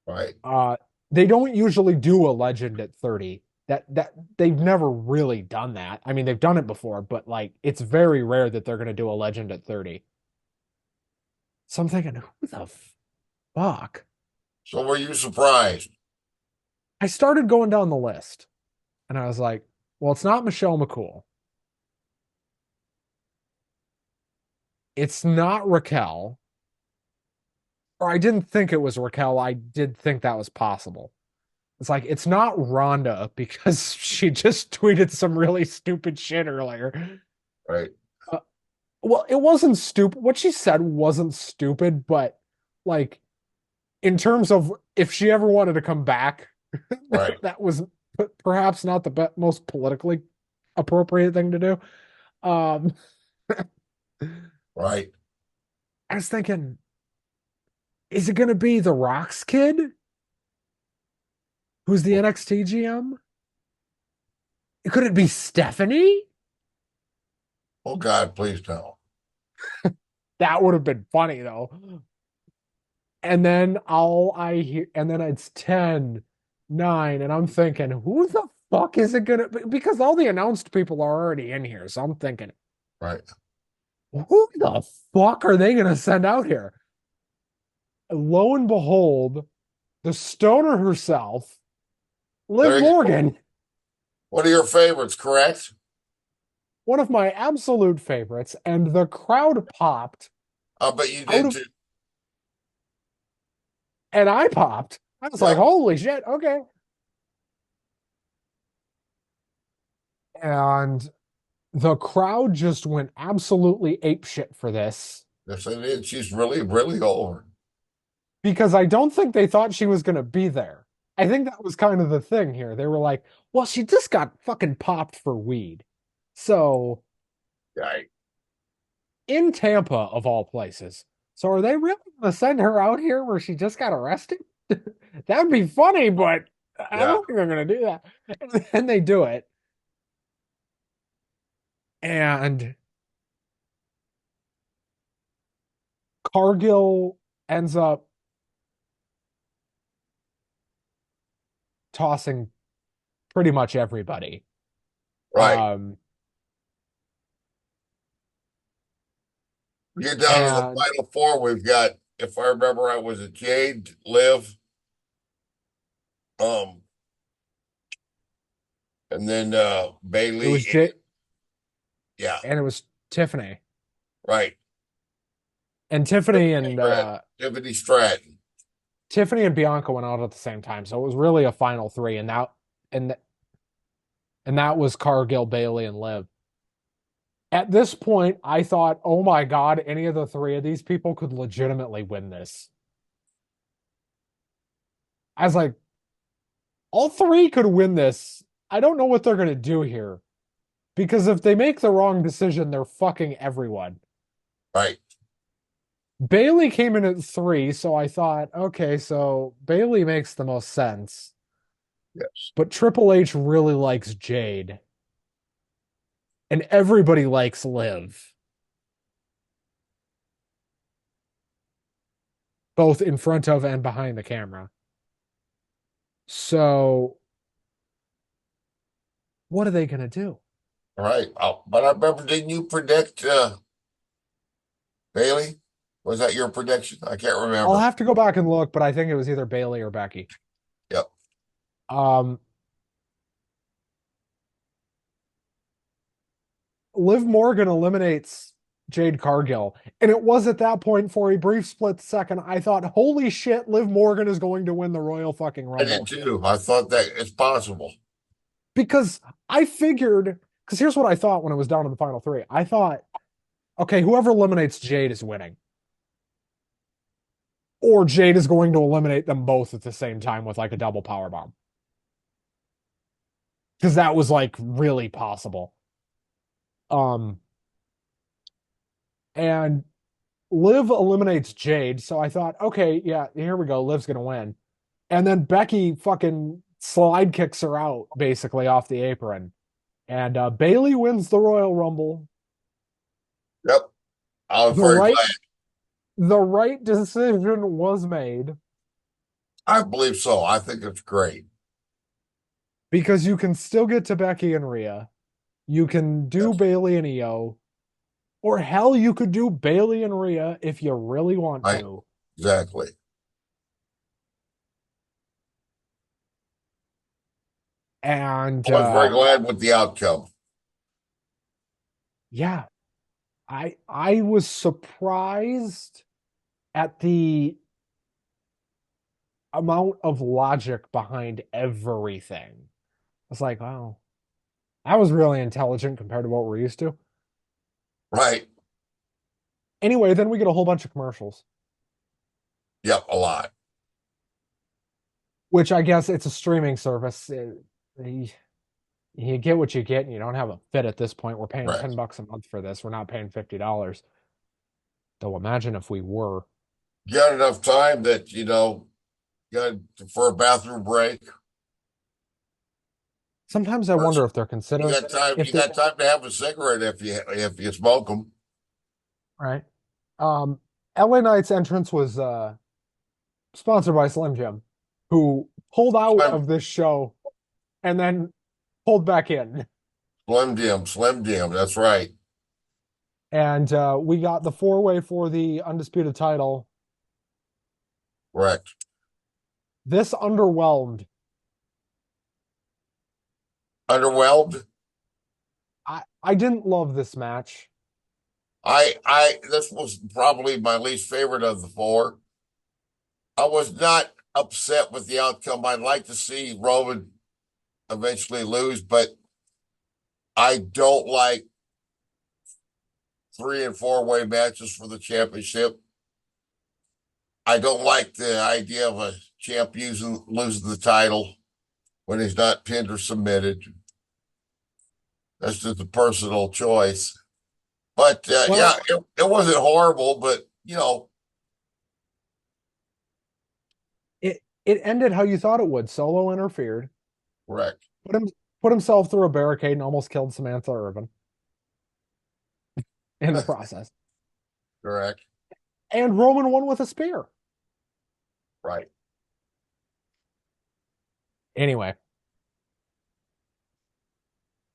Right. Uh, they don't usually do a legend at 30. That they've never really done that. I mean, they've done it before, but like it's very rare that they're gonna do a legend at 30. So I'm thinking, who the fuck? So were you surprised? I started going down the list and I was like, well, it's not Michelle McCool. It's not Raquel. Or I didn't think it was Raquel. I did think that was possible. It's like it's not Rhonda because she just tweeted some really stupid shit earlier. Right, Uh, well, it wasn't stupid. What she said wasn't stupid, but like in terms of if she ever wanted to come back, right, that was perhaps not the most politically appropriate thing to do. Um, right. I was thinking, is it going to be the Rocks kid, who's the NXT GM? Could it be Stephanie? Oh God, please no. That would have been funny though. And then all I hear, and then it's 10, 9, and I'm thinking, who the fuck is it gonna be? Because all the announced people are already in here. So I'm thinking, Right. who the fuck are they gonna send out here? And lo and behold, the stoner herself, Liv There you go. Morgan, One of your favorites, correct? one of my absolute favorites, and the crowd popped I bet you out did of, too. and I popped. I was like, Yep. holy shit, okay. And the crowd just went absolutely apeshit for this Yes, it is. She's really, really over. because I don't think they thought she was going to be there. I think that was kind of the thing here. They were like, well, she just got fucking popped for weed. So Right. in Tampa, of all places. So are they really going to send her out here where she just got arrested? That'd be funny, but I Yeah. don't think they're going to do that. And then they do it. And Cargill ends up tossing pretty much everybody. Right. Um, We get down to the and final four. We've got, if I remember right, was it Jade, Liv, um, and then it was Bailey. J Yeah. and it was Tiffany. Right. And Tiffany and Tiffany Stratton. Tiffany and Bianca went out at the same time. So it was really a final three, and and that was Cargill, Bailey, and Liv. At this point, I thought, oh my God, any of the three of these people could legitimately win this. I was like, all three could win this. I don't know what they're going to do here. Because if they make the wrong decision, they're fucking everyone. Right. Bailey came in at 3, so I thought, okay, so Bailey makes the most sense. Yes. But Triple H really likes Jade. And everybody likes Liv, both in front of and behind the camera. So, what are they going to do? Right. But I remember, didn't you predict Bailey? Was that your prediction? I can't I'll remember. have to go back and look, but I think it was either Bailey or Becky. Yep. Um, Liv Morgan eliminates Jade Cargill. And it was at that point for a brief split second, I thought, holy shit, Liv Morgan is going to win the Royal fucking I did Rumble. too. I thought that it's possible. Because I figured, because here's what I thought when it was down to the final three. I thought, okay, whoever eliminates Jade is winning. Or Jade is going to eliminate them both at the same time with like a double power bomb. Because that was like really possible. Um, and Liv eliminates Jade, so I thought, okay, yeah, here we go. Liv's gonna win. And then Becky fucking slide kicks her out basically off the apron. And Bailey wins the Royal Rumble. Yep. I was The very right glad. the right decision was made. I believe so. I think it's great. because you can still get to Becky and Rhea. You can do Yes. Bailey and Io, or hell, you could do Bailey and Rhea if you really want Right. to. Exactly. And I was very glad with the outcome. yeah, I was surprised at the amount of logic behind everything. It's like, wow, that was really intelligent compared to what we're used to. Right. Anyway, then we get a whole bunch of commercials, Yep. A lot. which I guess it's a streaming service. You get what you get, and you don't have a fit at this point. We're paying Right. $10 a month for this. We're not paying $50. Though imagine if we were. You got enough time that, you got for a bathroom break. Sometimes I wonder if they're You considering got time. if You they got time to have a cigarette if you smoke them. right. Um, LA Knight's entrance was sponsored by Slim Jim, who pulled out Slim, of this show and then pulled back in. Slim Jim. That's right. And we got the four-way for the undisputed title. Correct. This underwhelmed. Underwhelmed. I didn't love this match. This was probably my least favorite of the four. I was not upset with the outcome. I'd like to see Roman eventually lose, but I don't like 3 and 4 way matches for the championship. I don't like the idea of a champ losing the title when he's not pinned or submitted. That's just a personal choice. But yeah, Well, it wasn't horrible, but it ended how you thought it would. Solo interfered, correct, put him put himself through a barricade and almost killed Samantha Irvin in the process. correct, And Roman won with a spear. right. Anyway,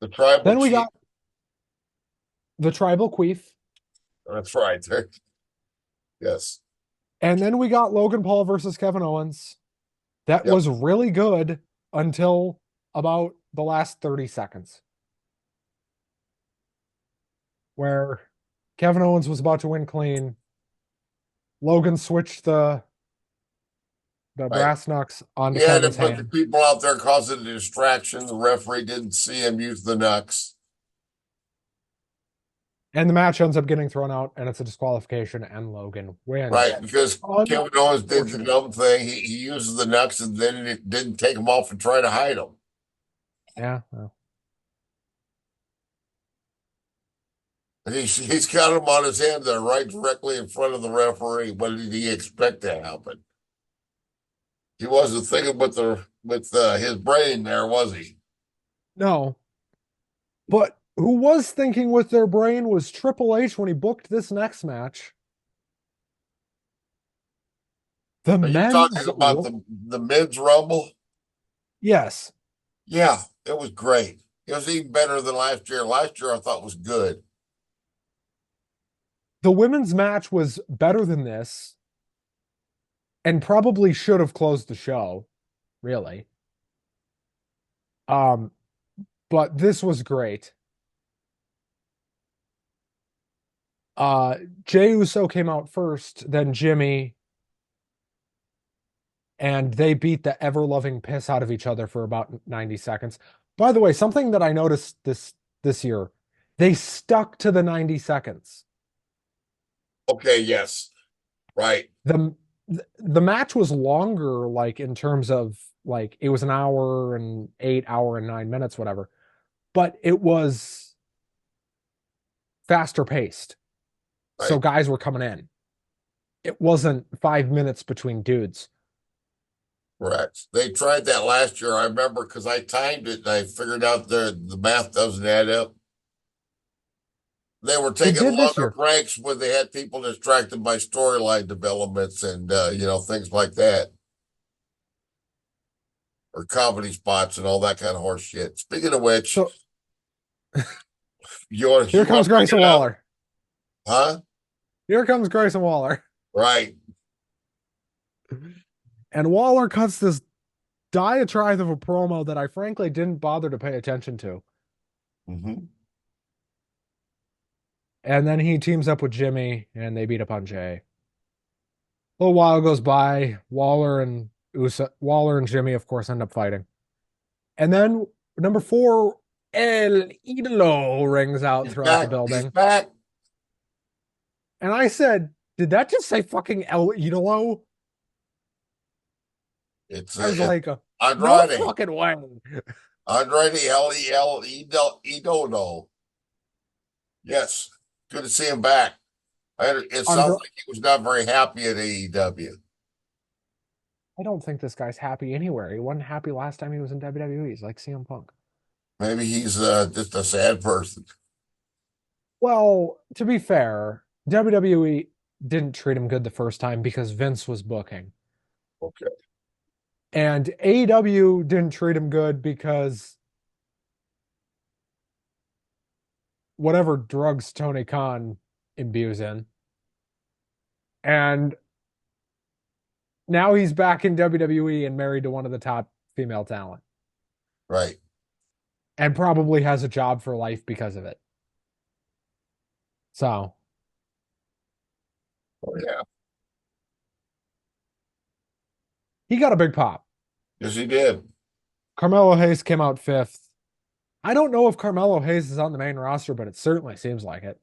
The tribal then we chief. got the tribal queef, That's right. Yes. and then we got Logan Paul versus Kevin Owens. That Yep. was really good until about the last 30 seconds, where Kevin Owens was about to win clean. Logan switched the Right. brass knucks onto He had a Kevin's bunch of hand, people out there causing a distraction. The referee didn't see him use the knucks. and the match ends up getting thrown out, and it's a disqualification, and Logan wins. Right. Because Kevin Owens did the Unfortunate. dumb thing. He uses the knucks and then it didn't take them off and try to hide them. Yeah. Well, He's got them on his hand there right directly in front of the referee. What did he expect to happen? He wasn't thinking with his brain there, was he? no, but who was thinking with their brain was Triple H when he booked this next match. The Are you talking men's, about the men's rumble? yes, Yeah, it was great. It was even better than last year. Last year I thought was good. the women's match was better than this, and probably should have closed the show, really. Um, but this was great. Uh, Jey Uso came out first, then Jimmy, and they beat the ever-loving piss out of each other for about 90 seconds. By the way, something that I noticed this year, they stuck to the 90 seconds. Okay, yes. Right. The match was longer, like in terms of like it was an hour and 8 hour and 9 minutes, whatever, but it was faster paced. So Right. guys were coming in. It wasn't 5 minutes between dudes. Correct. They tried that last year. I remember because I timed it and I figured out the math doesn't add up. They were It taking did this longer year. breaks when they had people distracted by storyline developments and things like that. or comedy spots and all that kind of horse shit. Speaking of which, So you here want comes to bring Grayson it up? Waller. Huh? Here comes Grayson Waller. Right. And Waller cuts this diatribe of a promo that I frankly didn't bother to pay attention to. Mm-hmm. And then he teams up with Jimmy and they beat up on Jay. A little while goes by. Waller and Jimmy, of course, end up fighting. And then number 4, El Idolo rings out He's throughout the back. He's building. back. And I said, did that just say fucking El Idolo? It's I was it's like, no Andrade. fucking way. Andrade L-E-L-E-Dodo. Yes. Good to see him back. It sounds Andra- like he was not very happy at AEW. I don't think this guy's happy anywhere. He wasn't happy last time he was in WWE. He's like CM Punk. Maybe he's just a sad person. Well, to be fair, WWE didn't treat him good the first time because Vince was booking. Okay. And AEW didn't treat him good because whatever drugs Tony Khan imbues in. And now he's back in WWE and married to one of the top female talent Right. and probably has a job for life because of it. So Oh, yeah. he got a big pop. Yes, he did. Carmelo Hayes came out 5th. I don't know if Carmelo Hayes is on the main roster, but it certainly seems like it.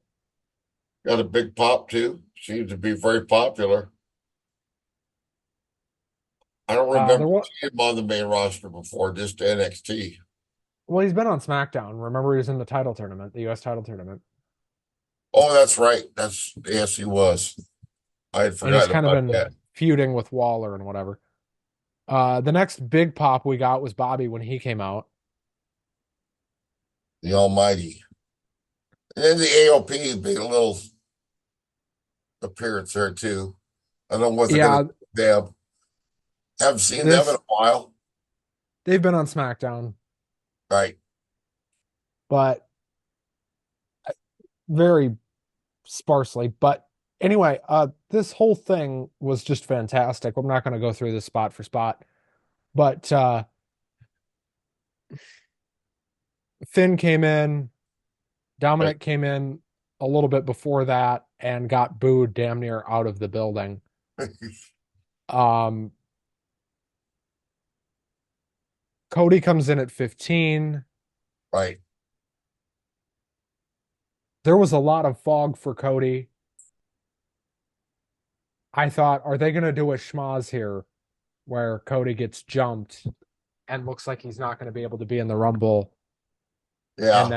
Got a big pop too. Seems to be very popular. I don't There remember was seeing him on the main roster before, just NXT. Well, he's been on SmackDown. Remember, he was in the title tournament, the U.S. title tournament, Oh, that's right. That's yes, he was. I had and he's forgotten kind of about been that. feuding with Waller and whatever. The next big pop we got was Bobby when he came out. The Almighty. And then the AOP made a little appearance there too. I don't know what they're gonna Yeah, do with them. Haven't seen them in a this while. they've been on SmackDown, Right. but very sparsely. But anyway, this whole thing was just fantastic. I'm not going to go through this spot for spot, but Finn came in, Right. Dominic came in a little bit before that and got booed damn near out of the building. Um, Cody comes in at 15. Right. There was a lot of fog for Cody. I thought, are they going to do a schmaz here where Cody gets jumped and looks like he's not going to be able to be in the Rumble and Yeah.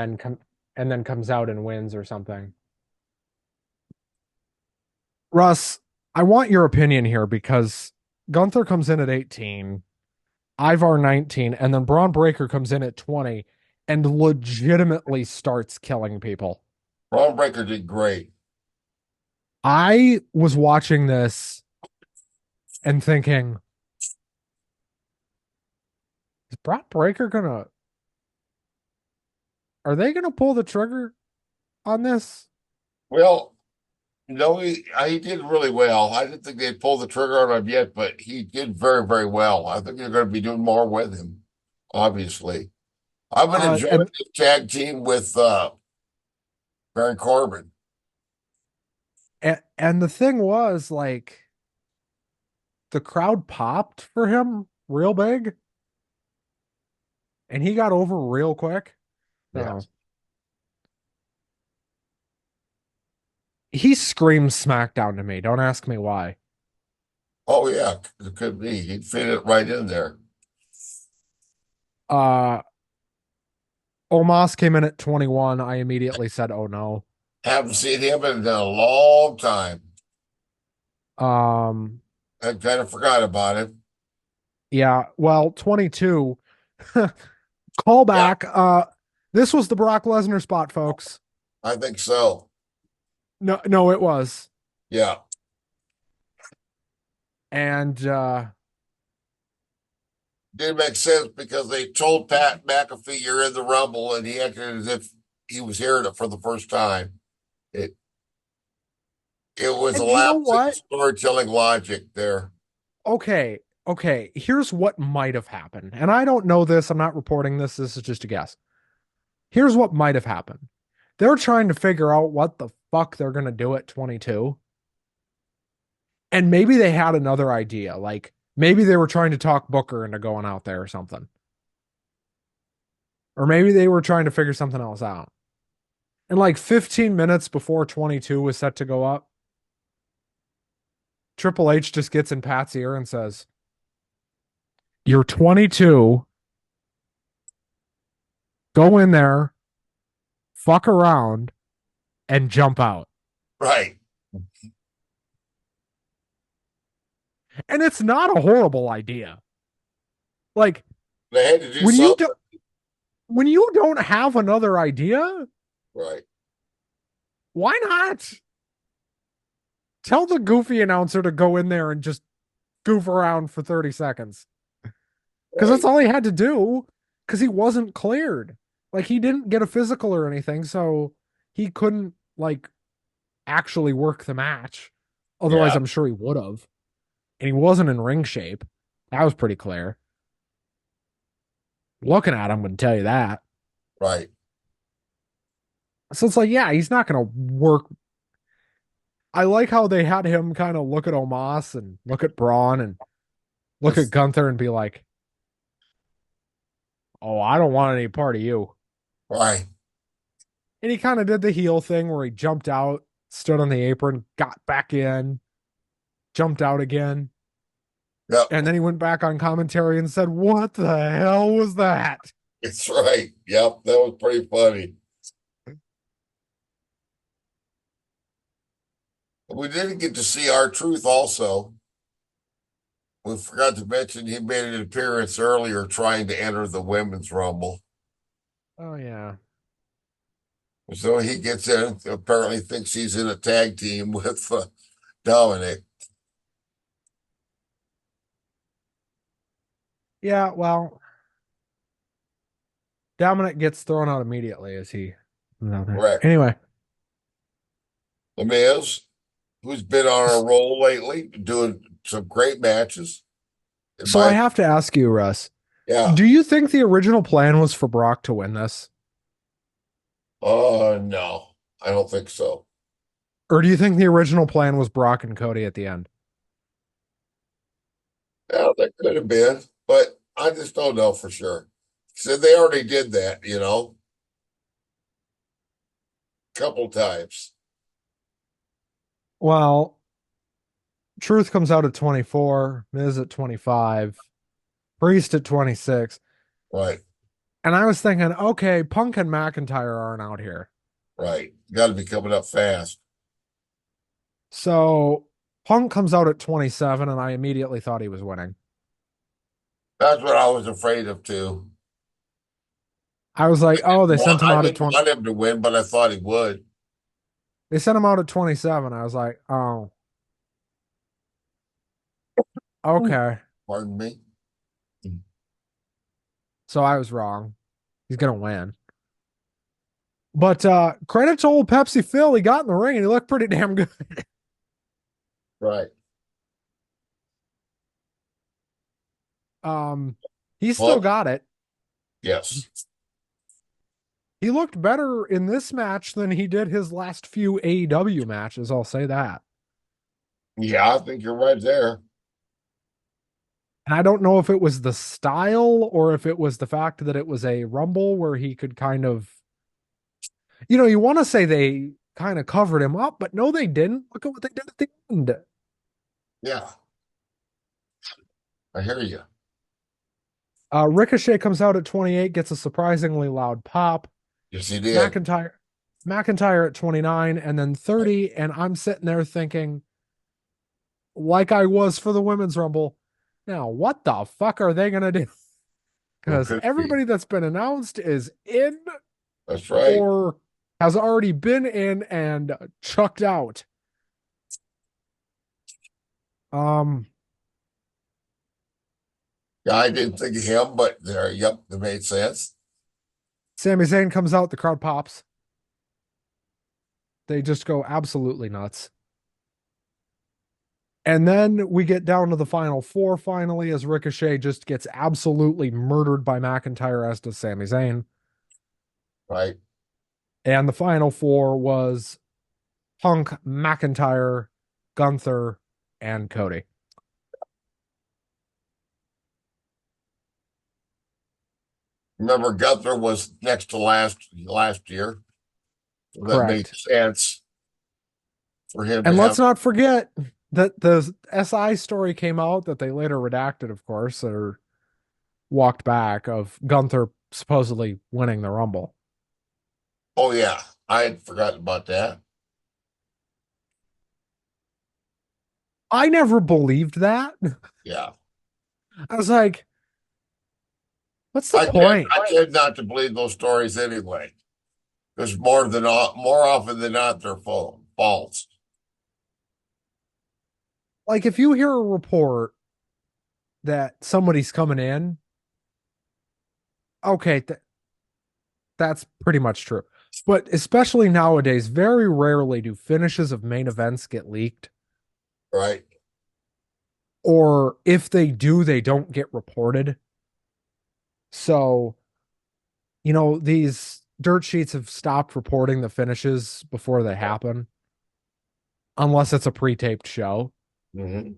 then comes out and wins or something? Russ, I want your opinion here because Gunther comes in at 18, Ivar 19, and then Braun Breaker comes in at 20 and legitimately starts killing people. Braun Breaker did great. I was watching this and thinking, is Braun Breaker gonna, are they gonna pull the trigger on this? Well, no, he did really well. I didn't think they'd pull the trigger on him yet, but he did very, very well. I think they're going to be doing more with him, obviously. I've been enjoying And this tag team with Baron Corbin. and the thing was like the crowd popped for him real big and he got over real quick. So Yes. he screams SmackDown to me. Don't ask me why. Oh, yeah, it could be. He'd fit it right in there. Uh Omos came in at 21. I immediately said, "Oh no." Haven't seen him in a long time. Um I kind of forgot about him. yeah, well, 22 Yeah, callback. This was the Brock Lesnar spot, folks. I think so. No, it was. Yeah. And didn't make sense because they told Pat McAfee you're in the Rumble, and he acted as if he was hearing it for the first time. It it was a And you know lapse in what? storytelling logic there. Okay, okay, here's what might have happened. And I don't know this, I'm not reporting this, this is just a guess. Here's what might have happened. They're trying to figure out what the fuck they're going to do at 22. And maybe they had another idea. Like maybe they were trying to talk Booker into going out there or something. Or maybe they were trying to figure something else out. And like 15 minutes before 22 was set to go up, Triple H just gets in Pat's ear and says, "You're 22. Go in there, fuck around, and jump out." Right. And it's not a horrible idea. Like They had to do when you something. do, when you don't have another idea, Right. why not? Tell the goofy announcer to go in there and just goof around for 30 seconds. Because that's Right. all he had to do. Because he wasn't cleared. Like he didn't get a physical or anything, so he couldn't like actually work the match. Otherwise, Yeah. I'm sure he would have. And he wasn't in ring shape. That was pretty clear. Looking at him would tell you that. Right. So it's like, yeah, he's not going to work. I like how they had him kind of look at Omos and look at Braun and look at That's Gunther and be like, "Oh, I don't want any part of you." right. And he kind of did the heel thing where he jumped out, stood on the apron, got back in, jumped out again. Yep. And then he went back on commentary and said, "What the hell was that?" It's right. Yep. That was pretty funny. We didn't get to see R-Truth also. We forgot to mention he made an appearance earlier trying to enter the women's rumble. Oh, yeah. So he gets in, apparently thinks he's in a tag team with Dominic. Yeah, well, Dominic gets thrown out immediately as he was out there. Correct. Anyway, The Miz, who's been on a roll lately, doing some great matches. In so I my have to ask you, Russ, yeah. do you think the original plan was for Brock to win this? No, I don't think so. Or do you think the original plan was Brock and Cody at the end? Yeah, that could have been, but I just don't know for sure. So they already did that, a couple times. Well, Truth comes out at 24, Miz at 25, Priest at 26. Right, And I was thinking, okay, Punk and McIntyre aren't out here. right. Got to be coming up fast. So Punk comes out at 27, and I immediately thought he was winning. That's what I was afraid of too. I was like, oh, they sent him I out at didn't 20. want him to win, but I thought he would. They sent him out at 27. I was like, oh, okay. Pardon me. So I was wrong. He's gonna win. But credit to old Pepsi Phil, he got in the ring and he looked pretty damn good. Right. Um, he still Well, got it. yes. He looked better in this match than he did his last few AEW matches, I'll say that. Yeah, I think you're right there. And I don't know if it was the style or if it was the fact that it was a Rumble where he could kind of, you want to say they kind of covered him up, but no, they didn't. Look at what they did at the end. Yeah, I hear you. Ricochet comes out at 28, gets a surprisingly loud pop. Yes, he did. McIntyre, McIntyre at 29, and then 30. And I'm sitting there thinking, like I was for the women's rumble, now what the fuck are they gonna do? Well, Because could be. everybody that's been announced is in That's right. or has already been in and chucked out. Um, Yeah, I didn't think of him, but there, yep, that made sense. Sami Zayn comes out, the crowd pops. They just go absolutely nuts. And then we get down to the final four finally as Ricochet just gets absolutely murdered by McIntyre, as does Sami Zayn. Right. And the final four was Punk, McIntyre, Gunther, and Cody. Remember, Gunther was next to last year. So that made Correct. sense for him to And have. let's not forget that the SI story came out that they later redacted, of course, or walked back of Gunther supposedly winning the Rumble. Oh yeah, I had forgotten about that. I never believed that. Yeah, I was like, what's the I tend point? I tend not to believe those stories anyway. Because more often than not, they're false. Like, if you hear a report that somebody's coming in, okay, that's pretty much true. But especially nowadays, very rarely do finishes of main events get leaked. Right. Or if they do, they don't get reported. So, these dirt sheets have stopped reporting the finishes before they happen, unless it's a pre taped show. Hmm.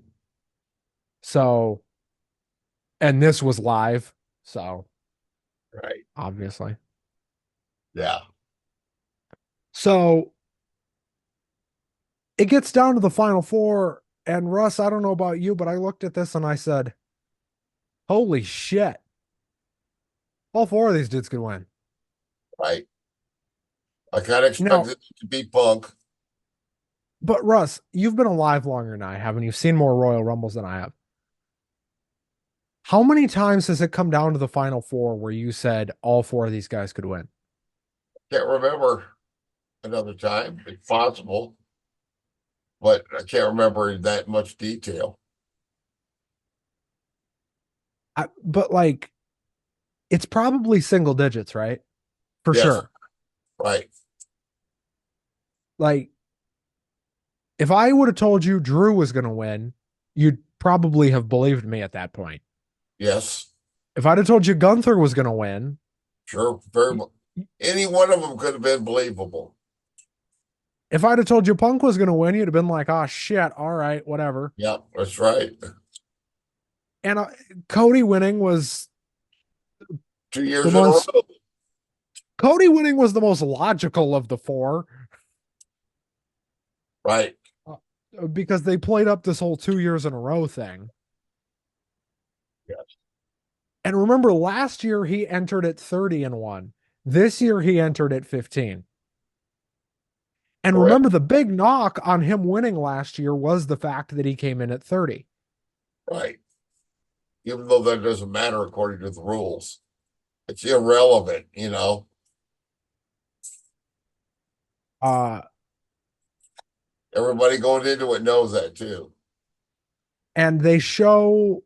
So, and this was live. So, Right. obviously. Yeah. So, it gets down to the final four. And Russ, I don't know about you, but I looked at this and I said, holy shit. All four of these dudes could win. Right. I kind of Now, expected it to be Punk. but Russ, you've been alive longer than I have, and you've seen more Royal Rumbles than I have. How many times has it come down to the final four where you said all four of these guys could win? Can't remember another time. It's possible, but I can't remember in that much detail. But like, it's probably single digits, right? For Yes. sure. Right. Like, if I would have told you Drew was going to win, you'd probably have believed me at that point. Yes. If I'd have told you Gunther was going to win, Sure. Very much. Any one of them could have been believable. if I'd have told you Punk was going to win, you'd have been like, oh shit, all right, whatever. Yep. That's right. And Cody winning was 2 years the in a row. most Cody winning was the most logical of the four Right. because they played up this whole 2 years in a row thing. Yes. And remember, last year he entered at 30 and 1. This year he entered at 15. And Correct. remember, the big knock on him winning last year was the fact that he came in at 30. Right. Even though that doesn't matter according to the rules, it's irrelevant. Uh, Everybody going into it knows that too. and they show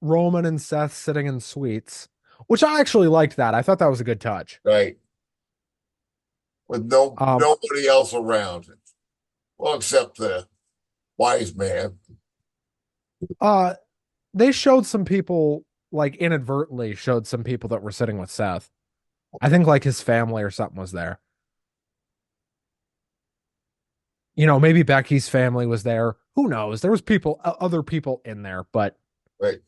Roman and Seth sitting in suites, which I actually liked that. I thought that was a good touch. Right. With Um, nobody else around. Well, except the wise man. uh, they showed some people, like inadvertently showed some people that were sitting with Seth. I think like his family or something was there. Maybe Becky's family was there. Who knows? There was other people in there, but Right.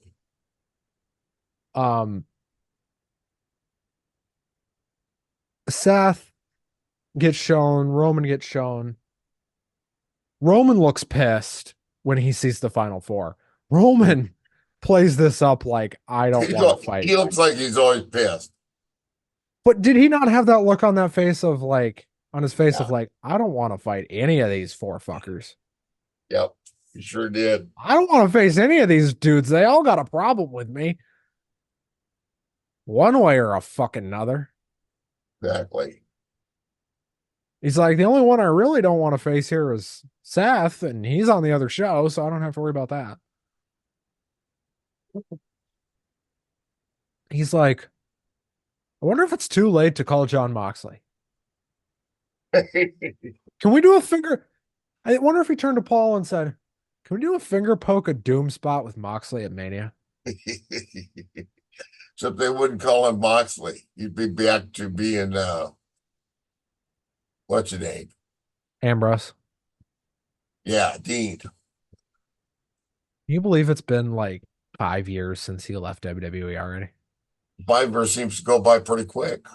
um, Seth gets shown, Roman gets shown. Roman looks pissed when he sees the final four. Roman plays this up like I don't want to fight. He looks like he's always pissed. But did he not have that look on that face of like on his face of Yeah. like I don't want to fight any of these four fuckers. Yep. He sure did. I don't want to face any of these dudes. They all got a problem with me. One way or a fucking another. Exactly. He's like, the only one I really don't want to face here is Seth, and he's on the other show, so I don't have to worry about that. He's like, I wonder if it's too late to call John Moxley. Can we do a finger? I wonder if he turned to Paul and said, can we do a finger poke a doom spot with Moxley at Mania? Except they wouldn't call him Moxley. He'd be back to being what's your name? Ambrose. Yeah, Dean. Can you believe it's been like 5 years since he left WWE already? Viber seems to go by pretty quick.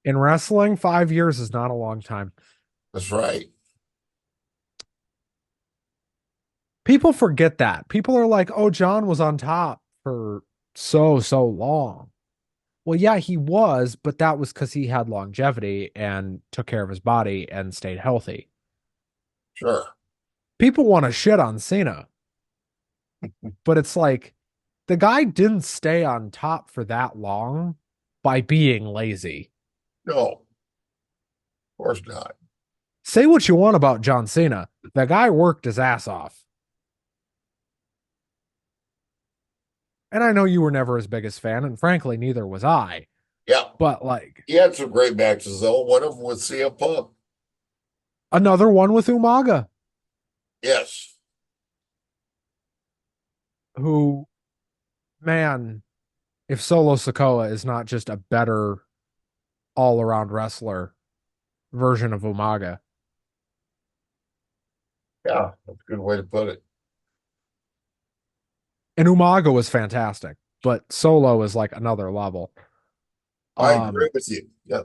In wrestling, 5 years is not a long time. That's right. People forget that. People are like, oh, John was on top for so long. Well, yeah, he was, but that was because he had longevity and took care of his body and stayed healthy. Sure. People want to shit on Cena, but it's like the guy didn't stay on top for that long by being lazy. No, of course not. Say what you want about John Cena. The guy worked his ass off. And I know you were never his biggest fan, and frankly, neither was I. Yeah. But like He had some great matches though. One of them with CM Punk. another one with Umaga, Yes. who, man, if Solo Sokoa is not just a better all around wrestler version of Umaga. Yeah, that's a good way to put it. And Umaga was fantastic, but Solo is like another level. I agree Um, with you. Yeah.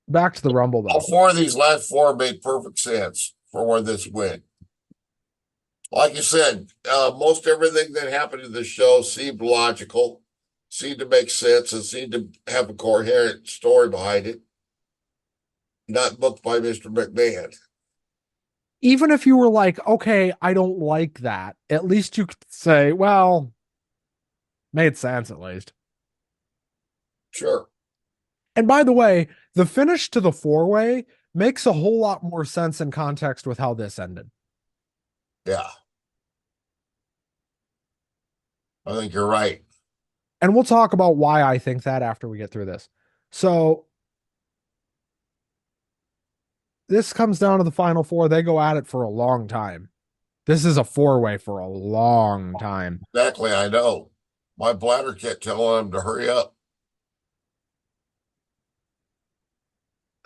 Back to the Rumble All though. four of these last four made perfect sense for where this went. Like you said, most everything that happened in the show seemed logical, seemed to make sense, and seemed to have a coherent story behind it, not booked by Mr. McMahon. Even if you were like, okay, I don't like that, at least you could say, well, made sense at least. Sure. And by the way, the finish to the four-way makes a whole lot more sense in context with how this ended. Yeah, I think you're right. And we'll talk about why I think that after we get through this. So this comes down to the final four. They go at it for a long time. This is a four-way for a long time. Exactly, I know. My bladder kept telling him to hurry up,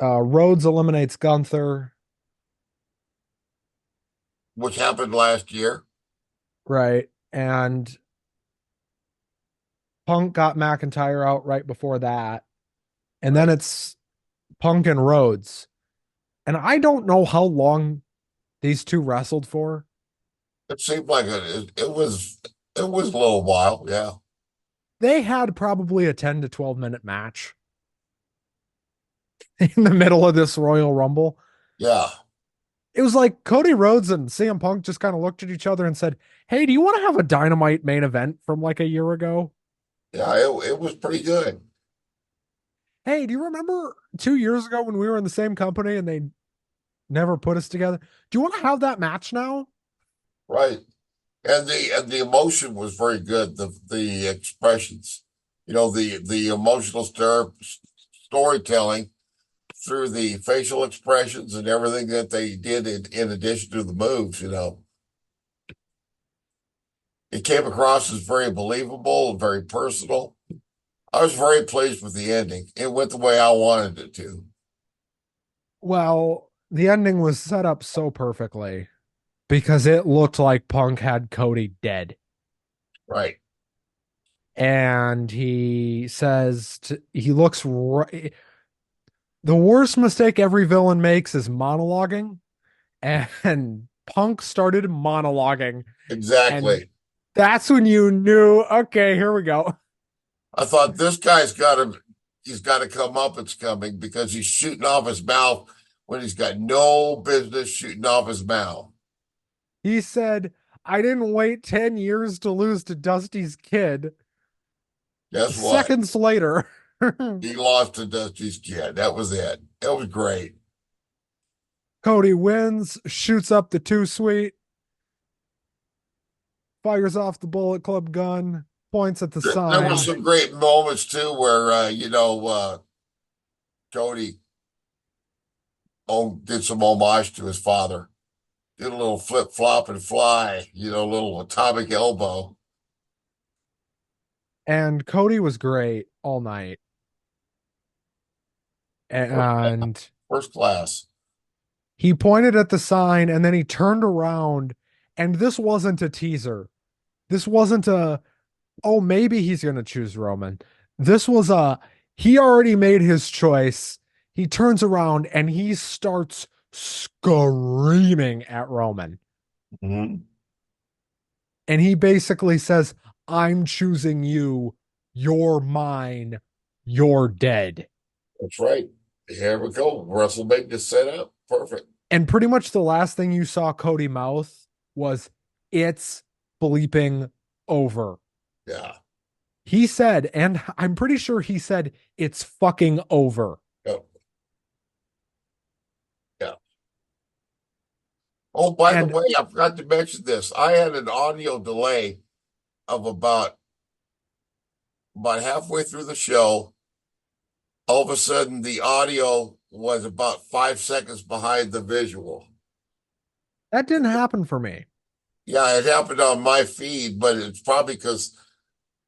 Rhodes eliminates Gunther, which happened last year. right? And Punk got McIntyre out right before that. And then Right. it's Punk and Rhodes. And I don't know how long these two wrestled for. It seemed like it was a little while. Yeah. They had probably a 10 to 12 minute match in the middle of this Royal Rumble. Yeah. It was like Cody Rhodes and CM Punk just kind of looked at each other and said, hey, do you want to have a Dynamite main event from like a year ago? Yeah, it was pretty good. Hey, do you remember 2 years ago when we were in the same company and they never put us together? Do you want to have that match now? Right. And the emotion was very good. The expressions, the emotional storytelling through the facial expressions and everything that they did in addition to the moves, it came across as very believable and very personal. I was very pleased with the ending. It went the way I wanted it to. Well, the ending was set up so perfectly because it looked like Punk had Cody dead. Right. And he says, he looks right. The worst mistake every villain makes is monologuing. And Punk started monologuing. And Exactly. that's when you knew, okay, here we go. I thought this guy's he's got to come up. It's coming because he's shooting off his mouth when he's got no business shooting off his mouth. He said, I didn't wait 10 years to lose to Dusty's kid. Guess what? Seconds later, He lost to Dusty's kid. That was it. It was great. Cody wins, shoots up the two sweet, fires off the Bullet Club gun. points at the There were sign. some great moments too where Cody did some homage to his father. Did a little flip flop and fly, a little atomic elbow. And Cody was great all night. First, And first class. he pointed at the sign and then he turned around. And this wasn't a teaser. This wasn't a, oh, maybe he's going to choose Roman. This was a, he already made his choice. He turns around and he starts screaming at Roman. Mm-hmm. And he basically says, I'm choosing you. You're mine. You're dead. That's right. Here we go. WrestleMania set up. Perfect. And pretty much the last thing you saw Cody mouth was, it's bleeping over. Yeah. He said, and I'm pretty sure he said, it's fucking over. Yep. Yeah. Oh, by the And way, I forgot to mention this. I had an audio delay of about halfway through the show. All of a sudden, the audio was about 5 seconds behind the visual. that didn't happen for me. Yeah, it happened on my feed, but it's probably because,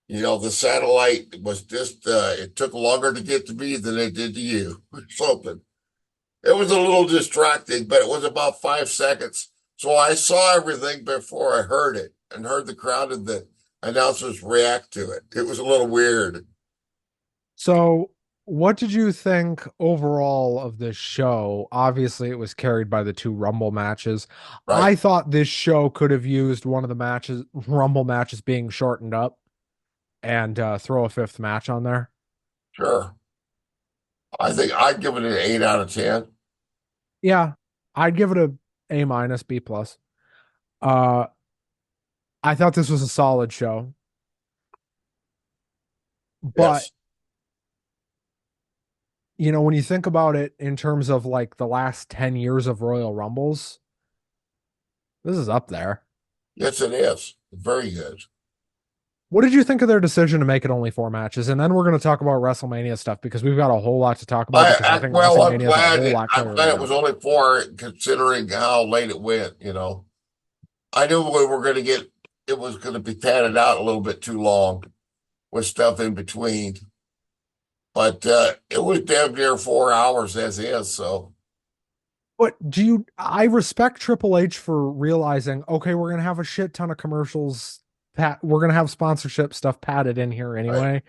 the satellite was just, it took longer to get to me than it did to you or something. It was a little distracting, but it was about 5 seconds. So I saw everything before I heard it and heard the crowd and the announcers react to it. It was a little weird. So, what did you think overall of this show? Obviously, it was carried by the two Rumble matches. Right. I thought this show could have used one of the matches, Rumble matches being shortened up and throw a fifth match on there. Sure. I think I'd give it an 8 out of 10. Yeah, I'd give it a A minus, B plus. Uh, I thought this was a solid show, but Yes. when you think about it in terms of like the last 10 years of Royal Rumbles, this is up there. Yes, it is. Very good. What did you think of their decision to make it only four matches? And then we're going to talk about WrestleMania stuff because we've got a whole lot to talk about because I think Well, I'm WrestleMania is a glad whole lot I'm clearer glad it now. was only four, considering how late it went. I knew we were going to get it was going to be padded out a little bit too long with stuff in between, but it was damn near 4 hours as is. So But I respect Triple H for realizing, okay, we're going to have a shit ton of commercials. We're going to have sponsorship stuff padded in here right, anyway.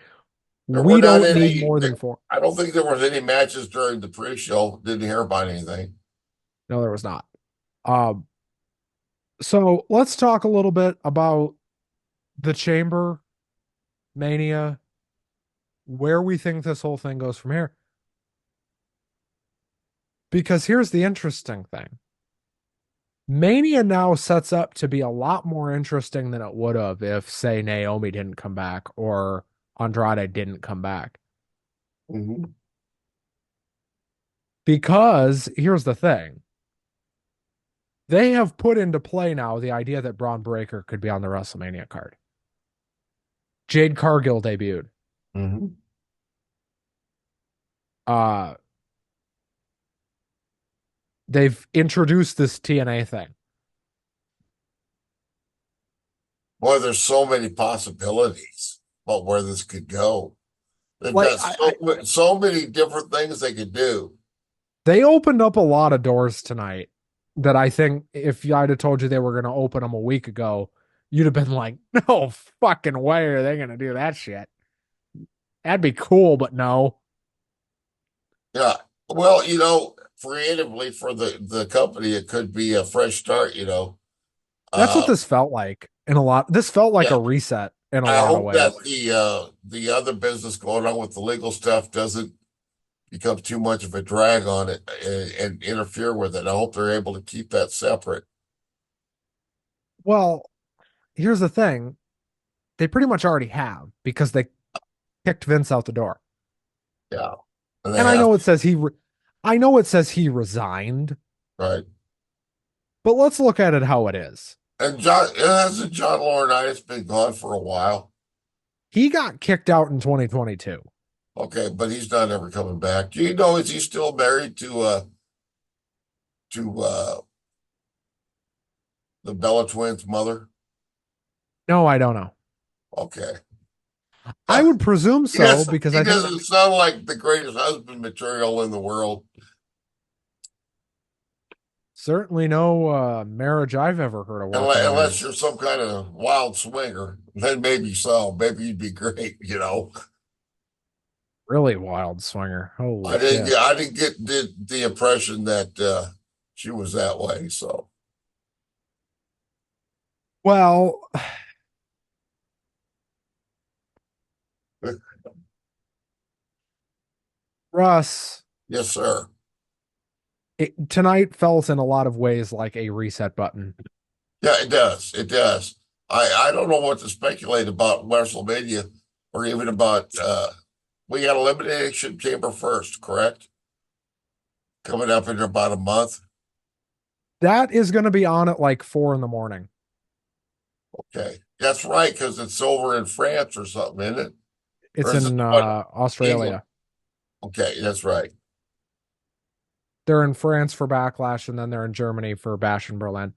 there were We not don't need any. more than four. I don't think there was any matches during the pre-show. Didn't hear about anything. No, there was not. Um, so let's talk a little bit about the Chamber Mania, where we think this whole thing goes from here. Because here's the interesting thing. Mania now sets up to be a lot more interesting than it would have if, say, Naomi didn't come back or Andrade didn't come back. Mm-hmm. Because here's the thing. They have put into play now the idea that Braun Breaker could be on the WrestleMania card. Jade Cargill debuted. Mm-hmm. Uh they've introduced this TNA thing. Boy, there's so many possibilities about where this could go. They've Like got so many different things they could do. they opened up a lot of doors tonight that I think if I'd have told you they were going to open them a week ago, you'd have been like, no fucking way are they going to do that shit. That'd be cool, but no. Yeah. Well, creatively for the company, it could be a fresh start. That's what Uh, this felt like in a lot. This felt like yeah. a reset in a I lot of hope ways. that the other business going on with the legal stuff doesn't become too much of a drag on it and interfere with it. I hope they're able to keep that separate. Well, here's the thing. They pretty much already have because they kicked Vince out the door. Yeah. And they And I have know to, it says I know it says he resigned, right? but let's look at it how it is. And hasn't John Laurinaitis been gone for a while? He got kicked out in 2022. Okay, but he's not ever coming back. Do you know, is he still married to the Bella twins' mother? No, I don't know. Okay. I would presume so Yes, because he I think doesn't sound like the greatest husband material in the world. certainly no marriage I've ever heard of working Unless is you're some kind of wild swinger, then maybe so. Maybe you'd be great, you know. really wild swinger. Holy shit. I didn't get the impression that she was that way. So Well, Russ, yes, sir. tonight felt in a lot of ways like a reset button. Yeah, it does. It does. I don't know what to speculate about WrestleMania or even about we got Elimination Chamber first, correct? Coming up in about a month. That is going to be on at like 4 in the morning. Okay. That's right, because it's over in France or something, isn't it? It's Or is it in what, England? Australia. Okay, that's right. They're in France for Backlash, and then they're in Germany for Bash in Berlin.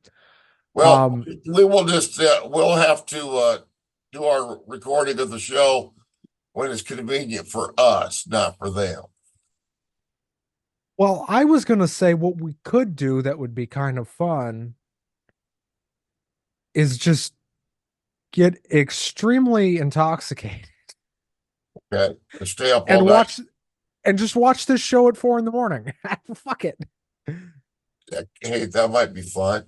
Well, Um, we will just we'll have to do our recording of the show when it's convenient for us, not for them. well, I was going to say what we could do that would be kind of fun is just get extremely intoxicated Okay, and stay up all and night. just watch this show at 4 in the morning. Fuck it. Hey, that might be fun.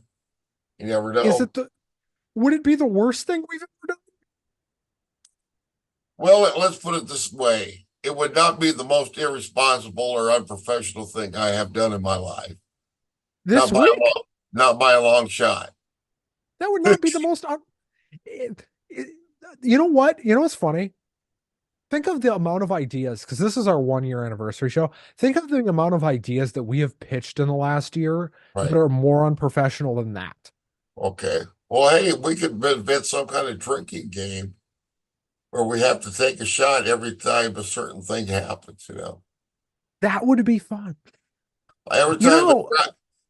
You never Is know. it the would it be the worst thing we've ever done Well, let's put it this way: it would not be the most irresponsible or unprofessional thing I have done in my life. this week? Not by a long shot. That would not be the most it- you know what? You know what's funny? Think of the amount of ideas, because this is our 1 year anniversary show. Think of the amount of ideas that we have pitched in the last year that Right. are more unprofessional than that. Okay. Well, hey, we could invent some kind of drinking game where we have to take a shot every time a certain thing happens, you know. That would be fun. Every You time the know,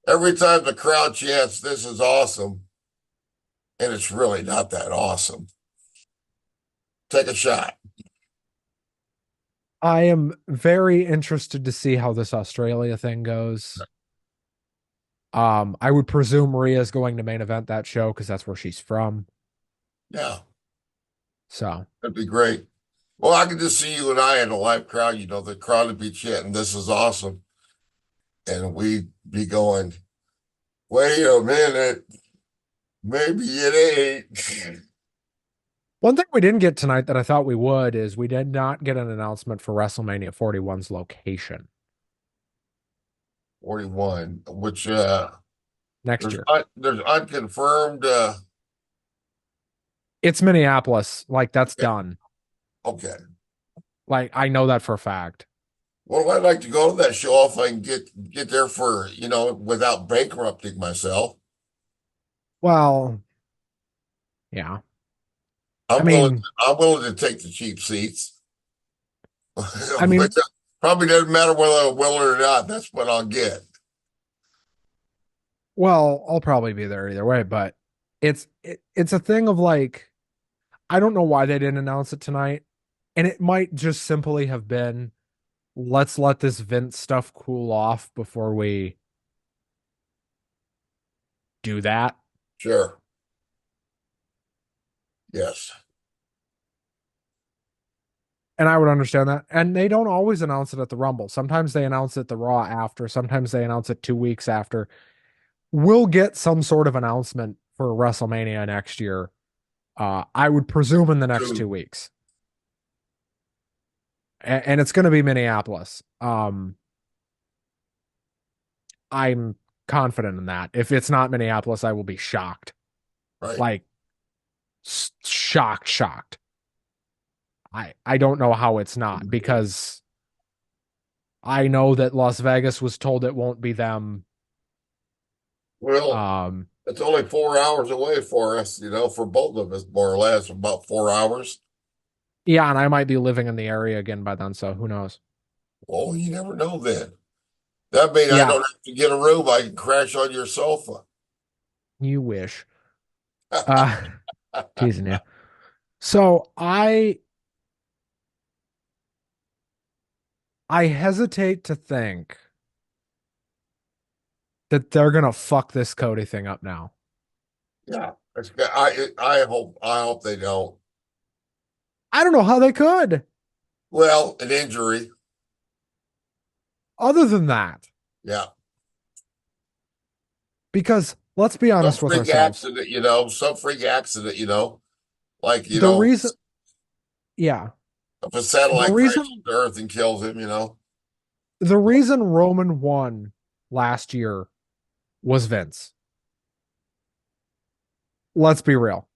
every time the crowd chants, "This is awesome," and it's really not that awesome. Take a shot. I am very interested to see how this Australia thing goes. I would presume Maria's going to main event that show because that's where she's from. Yeah, So that'd be great. Well, I could just see you and I in a live crowd. You know, the crowd would be chanting, "This is awesome," and we'd be going, "Wait a minute, maybe it ain't." one thing we didn't get tonight that I thought we would is we did not get an announcement for WrestleMania 41's location 41, which next year. there's unconfirmed. It's Minneapolis. Like that's Okay, done. okay. Like I know that for a fact. Well, I'd like to go to that show if I can get there for, you know, without bankrupting myself. Well, yeah. I mean, I'm willing to take the cheap seats. I But mean, probably doesn't matter whether I will or not. That's what I'll get. well, I'll probably be there either way, but it's a thing of like I don't know why they didn't announce it tonight. And it might just simply have been let's let this Vince stuff cool off before we do that. Sure. Yes. And I would understand that. And they don't always announce it at the Rumble. Sometimes they announce it the Raw after, sometimes they announce it 2 weeks after. We'll get some sort of announcement for WrestleMania next year. I would presume in the next True. 2 weeks. And it's going to be Minneapolis. I'm confident in that. If it's not Minneapolis, I will be shocked. Right. Like shocked, shocked. I don't know how it's not because I know that Las Vegas was told it won't be them. Well, Um, it's only 4 hours away for us, you know, for both of us, more or less, about 4 hours. Yeah, and I might be living in the area again by then, so who knows? Well, you never know then. That means I Yeah, don't have to get a room. I can crash on your sofa. you wish. Uh, teasing you. So I hesitate to think that they're gonna fuck this Cody thing up now. Yeah, I hope they don't. I don't know how they could. Well, an injury. Other than that, Yeah. because let's be Some honest with freak ourselves. accident, some freak accident, like, The reason, yeah, if a the satellite crashes reason, to Earth and kills him. the reason Roman won last year was Vince. Let's be real.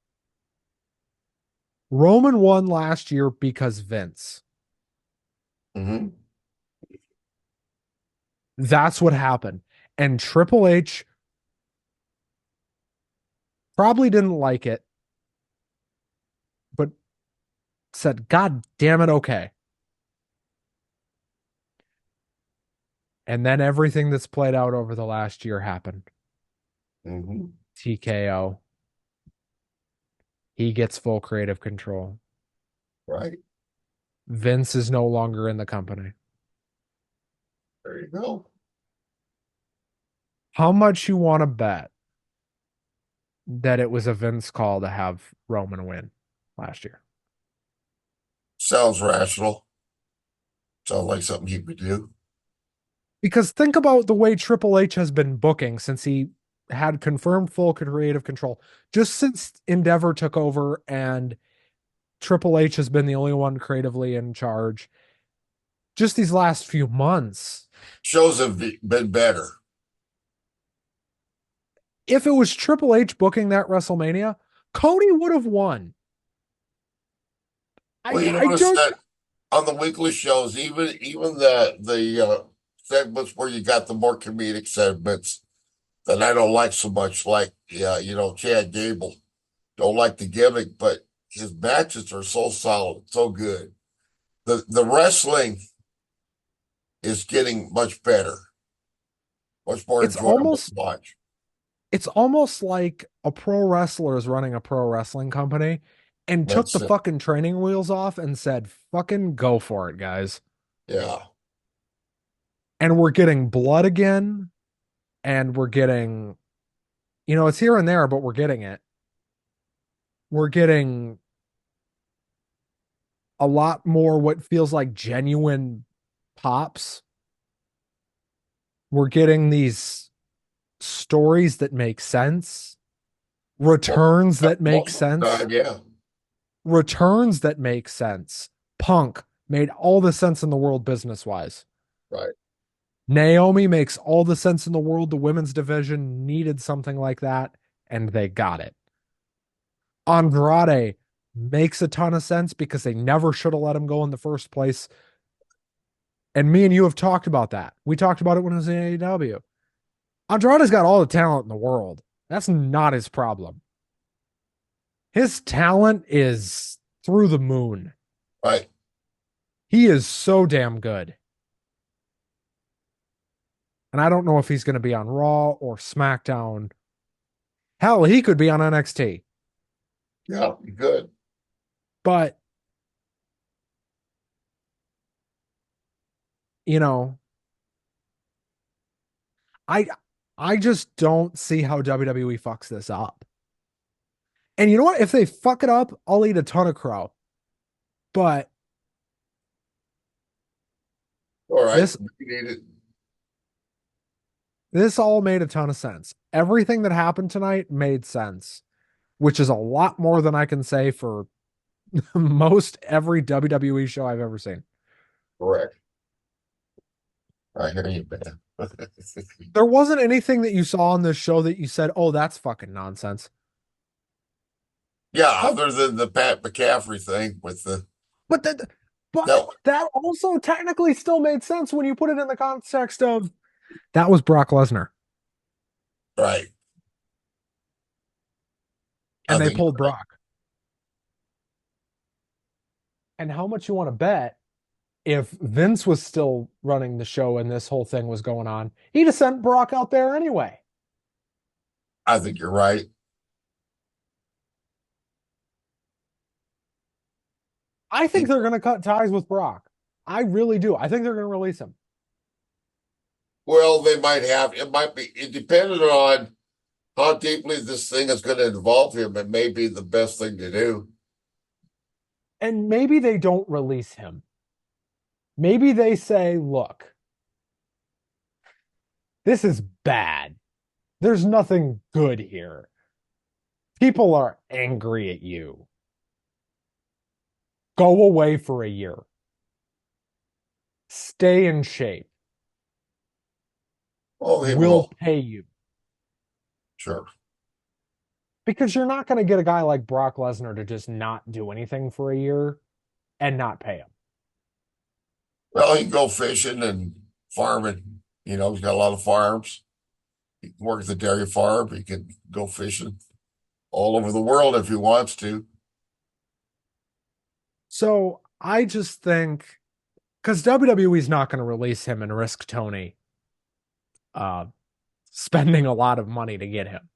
Roman won last year because Vince. Hmm. That's what happened. And Triple H probably didn't like it, but said, God damn it, okay. And then everything that's played out over the last year happened. Hmm. TKO. He gets full creative control. Right. Vince is no longer in the company. There you go. How much you want to bet that it was a Vince call to have Roman win last year? Sounds rational. Sounds like something he would do. Because think about the way Triple H has been booking since he had confirmed full creative control. Just since Endeavor took over and Triple H has been the only one creatively in charge. Just these last few months. Shows have been better. If it was Triple H booking that WrestleMania, Cody would have won. Well, you I notice don't. that on the weekly shows, even the segments where you got the more comedic segments that I don't like so much, like Chad Gable. Don't like the gimmick, but his matches are so solid, so good. The wrestling is getting much better, much more It's enjoyable to almost watch. it's almost like a pro wrestler is running a pro wrestling company and took the That's it. fucking training wheels off and said, "Fucking go for it, guys." Yeah, And we're getting blood again, and we're getting, it's here and there, but we're getting it. We're getting a lot more what feels like genuine pops. We're getting these stories that make sense, most, returns that make most of the sense, time, yeah, returns that make sense. Punk made all the sense in the world business wise. right. Naomi makes all the sense in the world. The women's division needed something like that, and they got it. Andrade makes a ton of sense because they never should have let him go in the first place. And me and you have talked about that. We talked about it when it was in AEW. Andrade's got all the talent in the world. That's not his problem. His talent is through the moon. Right. He is so damn good. And I don't know if he's going to be on Raw or SmackDown. Hell, he could be on NXT. Yeah, good. But, you know, I I just don't see how WWE fucks this up. And you know what? If they fuck it up, I'll eat a ton of crow. But All right. this We need it. this all made a ton of sense. Everything that happened tonight made sense, which is a lot more than I can say for most every WWE show I've ever seen. Correct. I hear you, man. There wasn't anything that you saw on this show that you said, "Oh, that's fucking nonsense." Yeah, other than the Pat McCaffrey thing with the But that but no, that also technically still made sense when you put it in the context of that was Brock Lesnar right. I and they think pulled you're right. Brock. And how much you want to bet if Vince was still running the show and this whole thing was going on, he'd have sent Brock out there anyway. I think you're right. I think they're going to cut ties with Brock. I really do. I think they're going to release him. Well, they might have. It might be. It depended on how deeply this thing is going to involve him. It may be the best thing to do. And maybe they don't release him. Maybe they say, look, this is bad. There's nothing good here. People are angry at you. Go away for a year. Stay in shape. Oh, he We'll will. pay you. Sure. Because you're not going to get a guy like Brock Lesnar to just not do anything for a year and not pay him. Well, he can go fishing and farming. He's got a lot of farms. He can work at the dairy farm. He can go fishing all over the world if he wants to. So I just think because WWE's not going to release him and risk Tony uh, spending a lot of money to get him.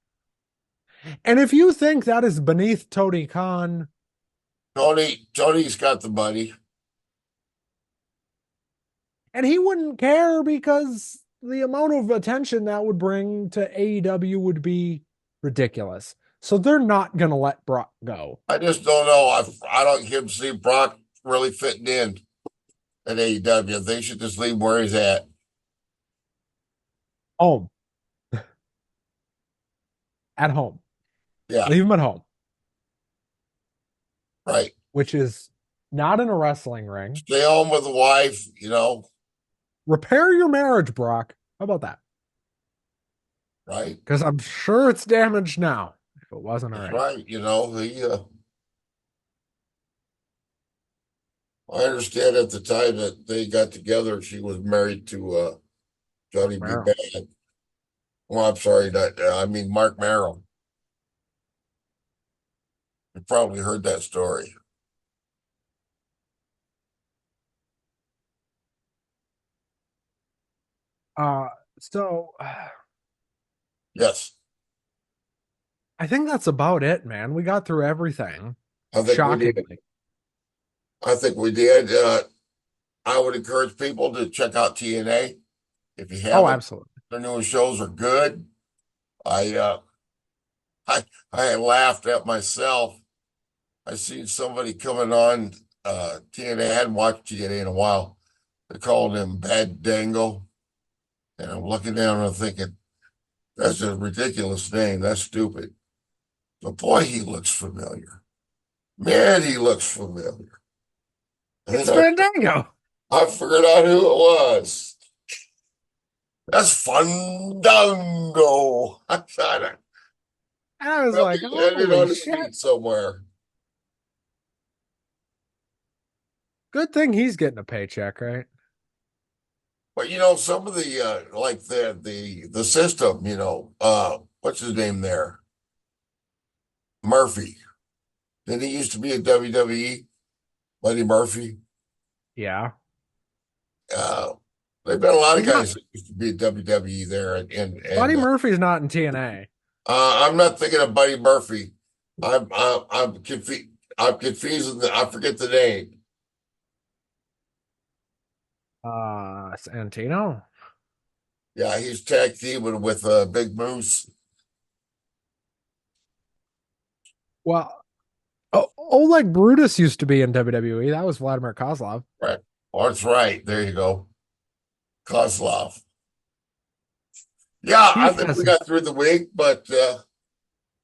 And if you think that is beneath Tony Khan, Tony's got the money. and he wouldn't care because the amount of attention that would bring to AEW would be ridiculous. So they're not going to let Brock go. I just don't know. I don't him see Brock really fitting in at AEW. They should just leave him where he's at. Home. At home. Yeah, Leave him at home, right. which is not in a wrestling ring. Stay home with the wife, Repair your marriage, Brock. How about that? right? Because I'm sure it's damaged now, if it wasn't That's already. right. I understand at the time that they got together, she was married to Johnny B. Merrill. Bad. Well, I'm sorry, not, I mean Mark Merrill. You probably heard that story. Uh, so Yes, I think that's about it, man. We got through everything. I think we did. Shockingly. I think we did. I would encourage people to check out TNA if you Oh, haven't. absolutely. Their newest shows are good. I uh, I laughed at myself. I seen somebody coming on TNA. I hadn't watched TNA in a while. They called him Bad Dango. And I'm looking down and I'm thinking, that's a ridiculous name. That's stupid. But boy, he looks familiar. Man, he looks familiar. And It's then Fandango. I figured out who it was. That's Fandango. I thought I And I was had like, it holy on the shit. feed somewhere. Good thing he's getting a paycheck, right? But some of the like the system, what's his name there? Murphy. Did he used to be a WWE? Buddy Murphy. Yeah. Uh, there've been a lot of He's not guys that used to be at WWE there, and Buddy Murphy's not in TNA. I'm not thinking of Buddy Murphy. I'm confused. I'm confusing. I forget the name. Santino. Yeah, he's tag teaming with Big Moose. Well, Oleg Brutus used to be in WWE. That was Vladimir Kozlov. Right. Oh, that's right. There you go. Kozlov. Yeah, He I think we hasn't. got through the week, but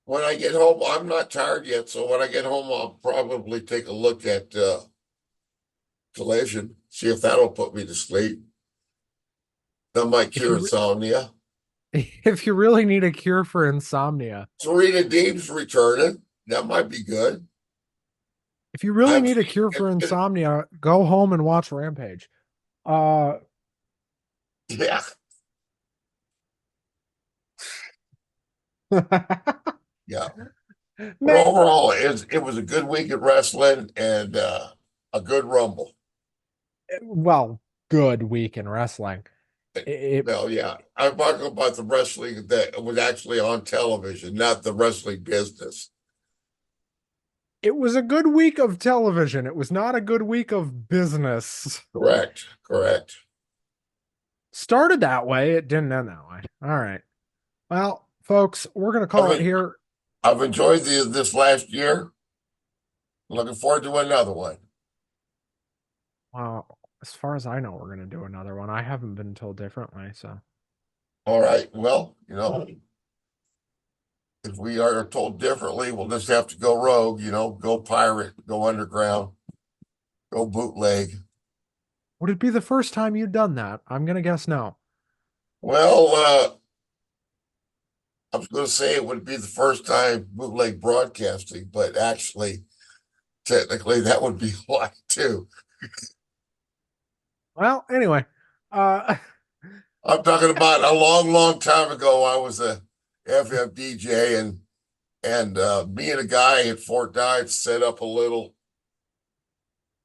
when I get home, I'm not tired yet. So when I get home, I'll probably take a look at Collision, see if that'll put me to sleep. That might If cure you insomnia. if you really need a cure for insomnia, Serena Deeb's returning. That might be good. if you really I've need a seen cure for insomnia, go home and watch Rampage. Uh, yeah, yeah. But man, overall, it was a good week at wrestling, and A good Rumble. Well, good week in wrestling. It, No, yeah. I'm talking about the wrestling that was actually on television, not the wrestling business. it was a good week of television. It was not a good week of business. Correct. Correct. Started that way, it didn't end that way. All right. Well, folks, we're going to I've, call it here. I've enjoyed this last year. Looking forward to another one. As far as I know, we're going to do another one. I haven't been told differently, so. All right. Well, if we are told differently, we'll just have to go rogue, go pirate, go underground, go bootleg. Would it be the first time you'd done that? I'm going to guess no. Well, I was going to say it would be the first time bootleg broadcasting, but actually, technically, that would be why too. Well, anyway, uh, I'm talking about a long, long time ago. I was a FM DJ, and me and a guy at Fort Dodge set up a little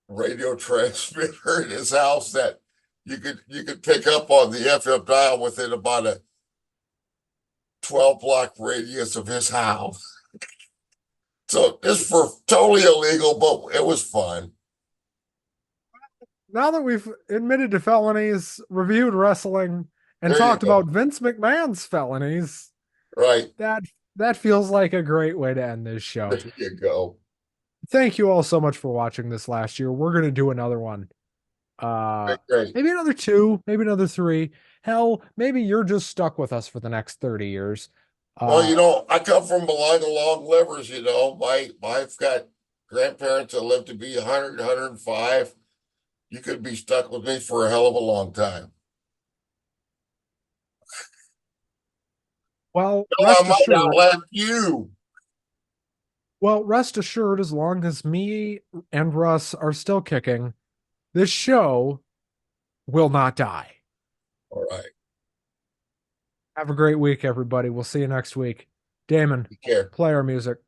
radio transmitter in his house that you could pick up on the FM dial within about a 12 block radius of his house. So it's for totally illegal, but it was fun. now that we've admitted to felonies, reviewed wrestling, and There you talked go. about Vince McMahon's felonies, Right. that that feels like a great way to end this show. There you go. Thank you all so much for watching this last year. We're going to do another one. Great, great. Maybe another two, maybe another three. Hell, maybe you're just stuck with us for the next 30 years. Well, Uh, I come from a line of long livers, I've got grandparents that lived to be 100, 105. You could be stuck with me for a hell of a long time. well, No, I might outlast you. rest assured, as long as me and Russ are still kicking, this show will not die. All right. Have a great week, everybody. We'll see you next week. Damon, Take care. play our music.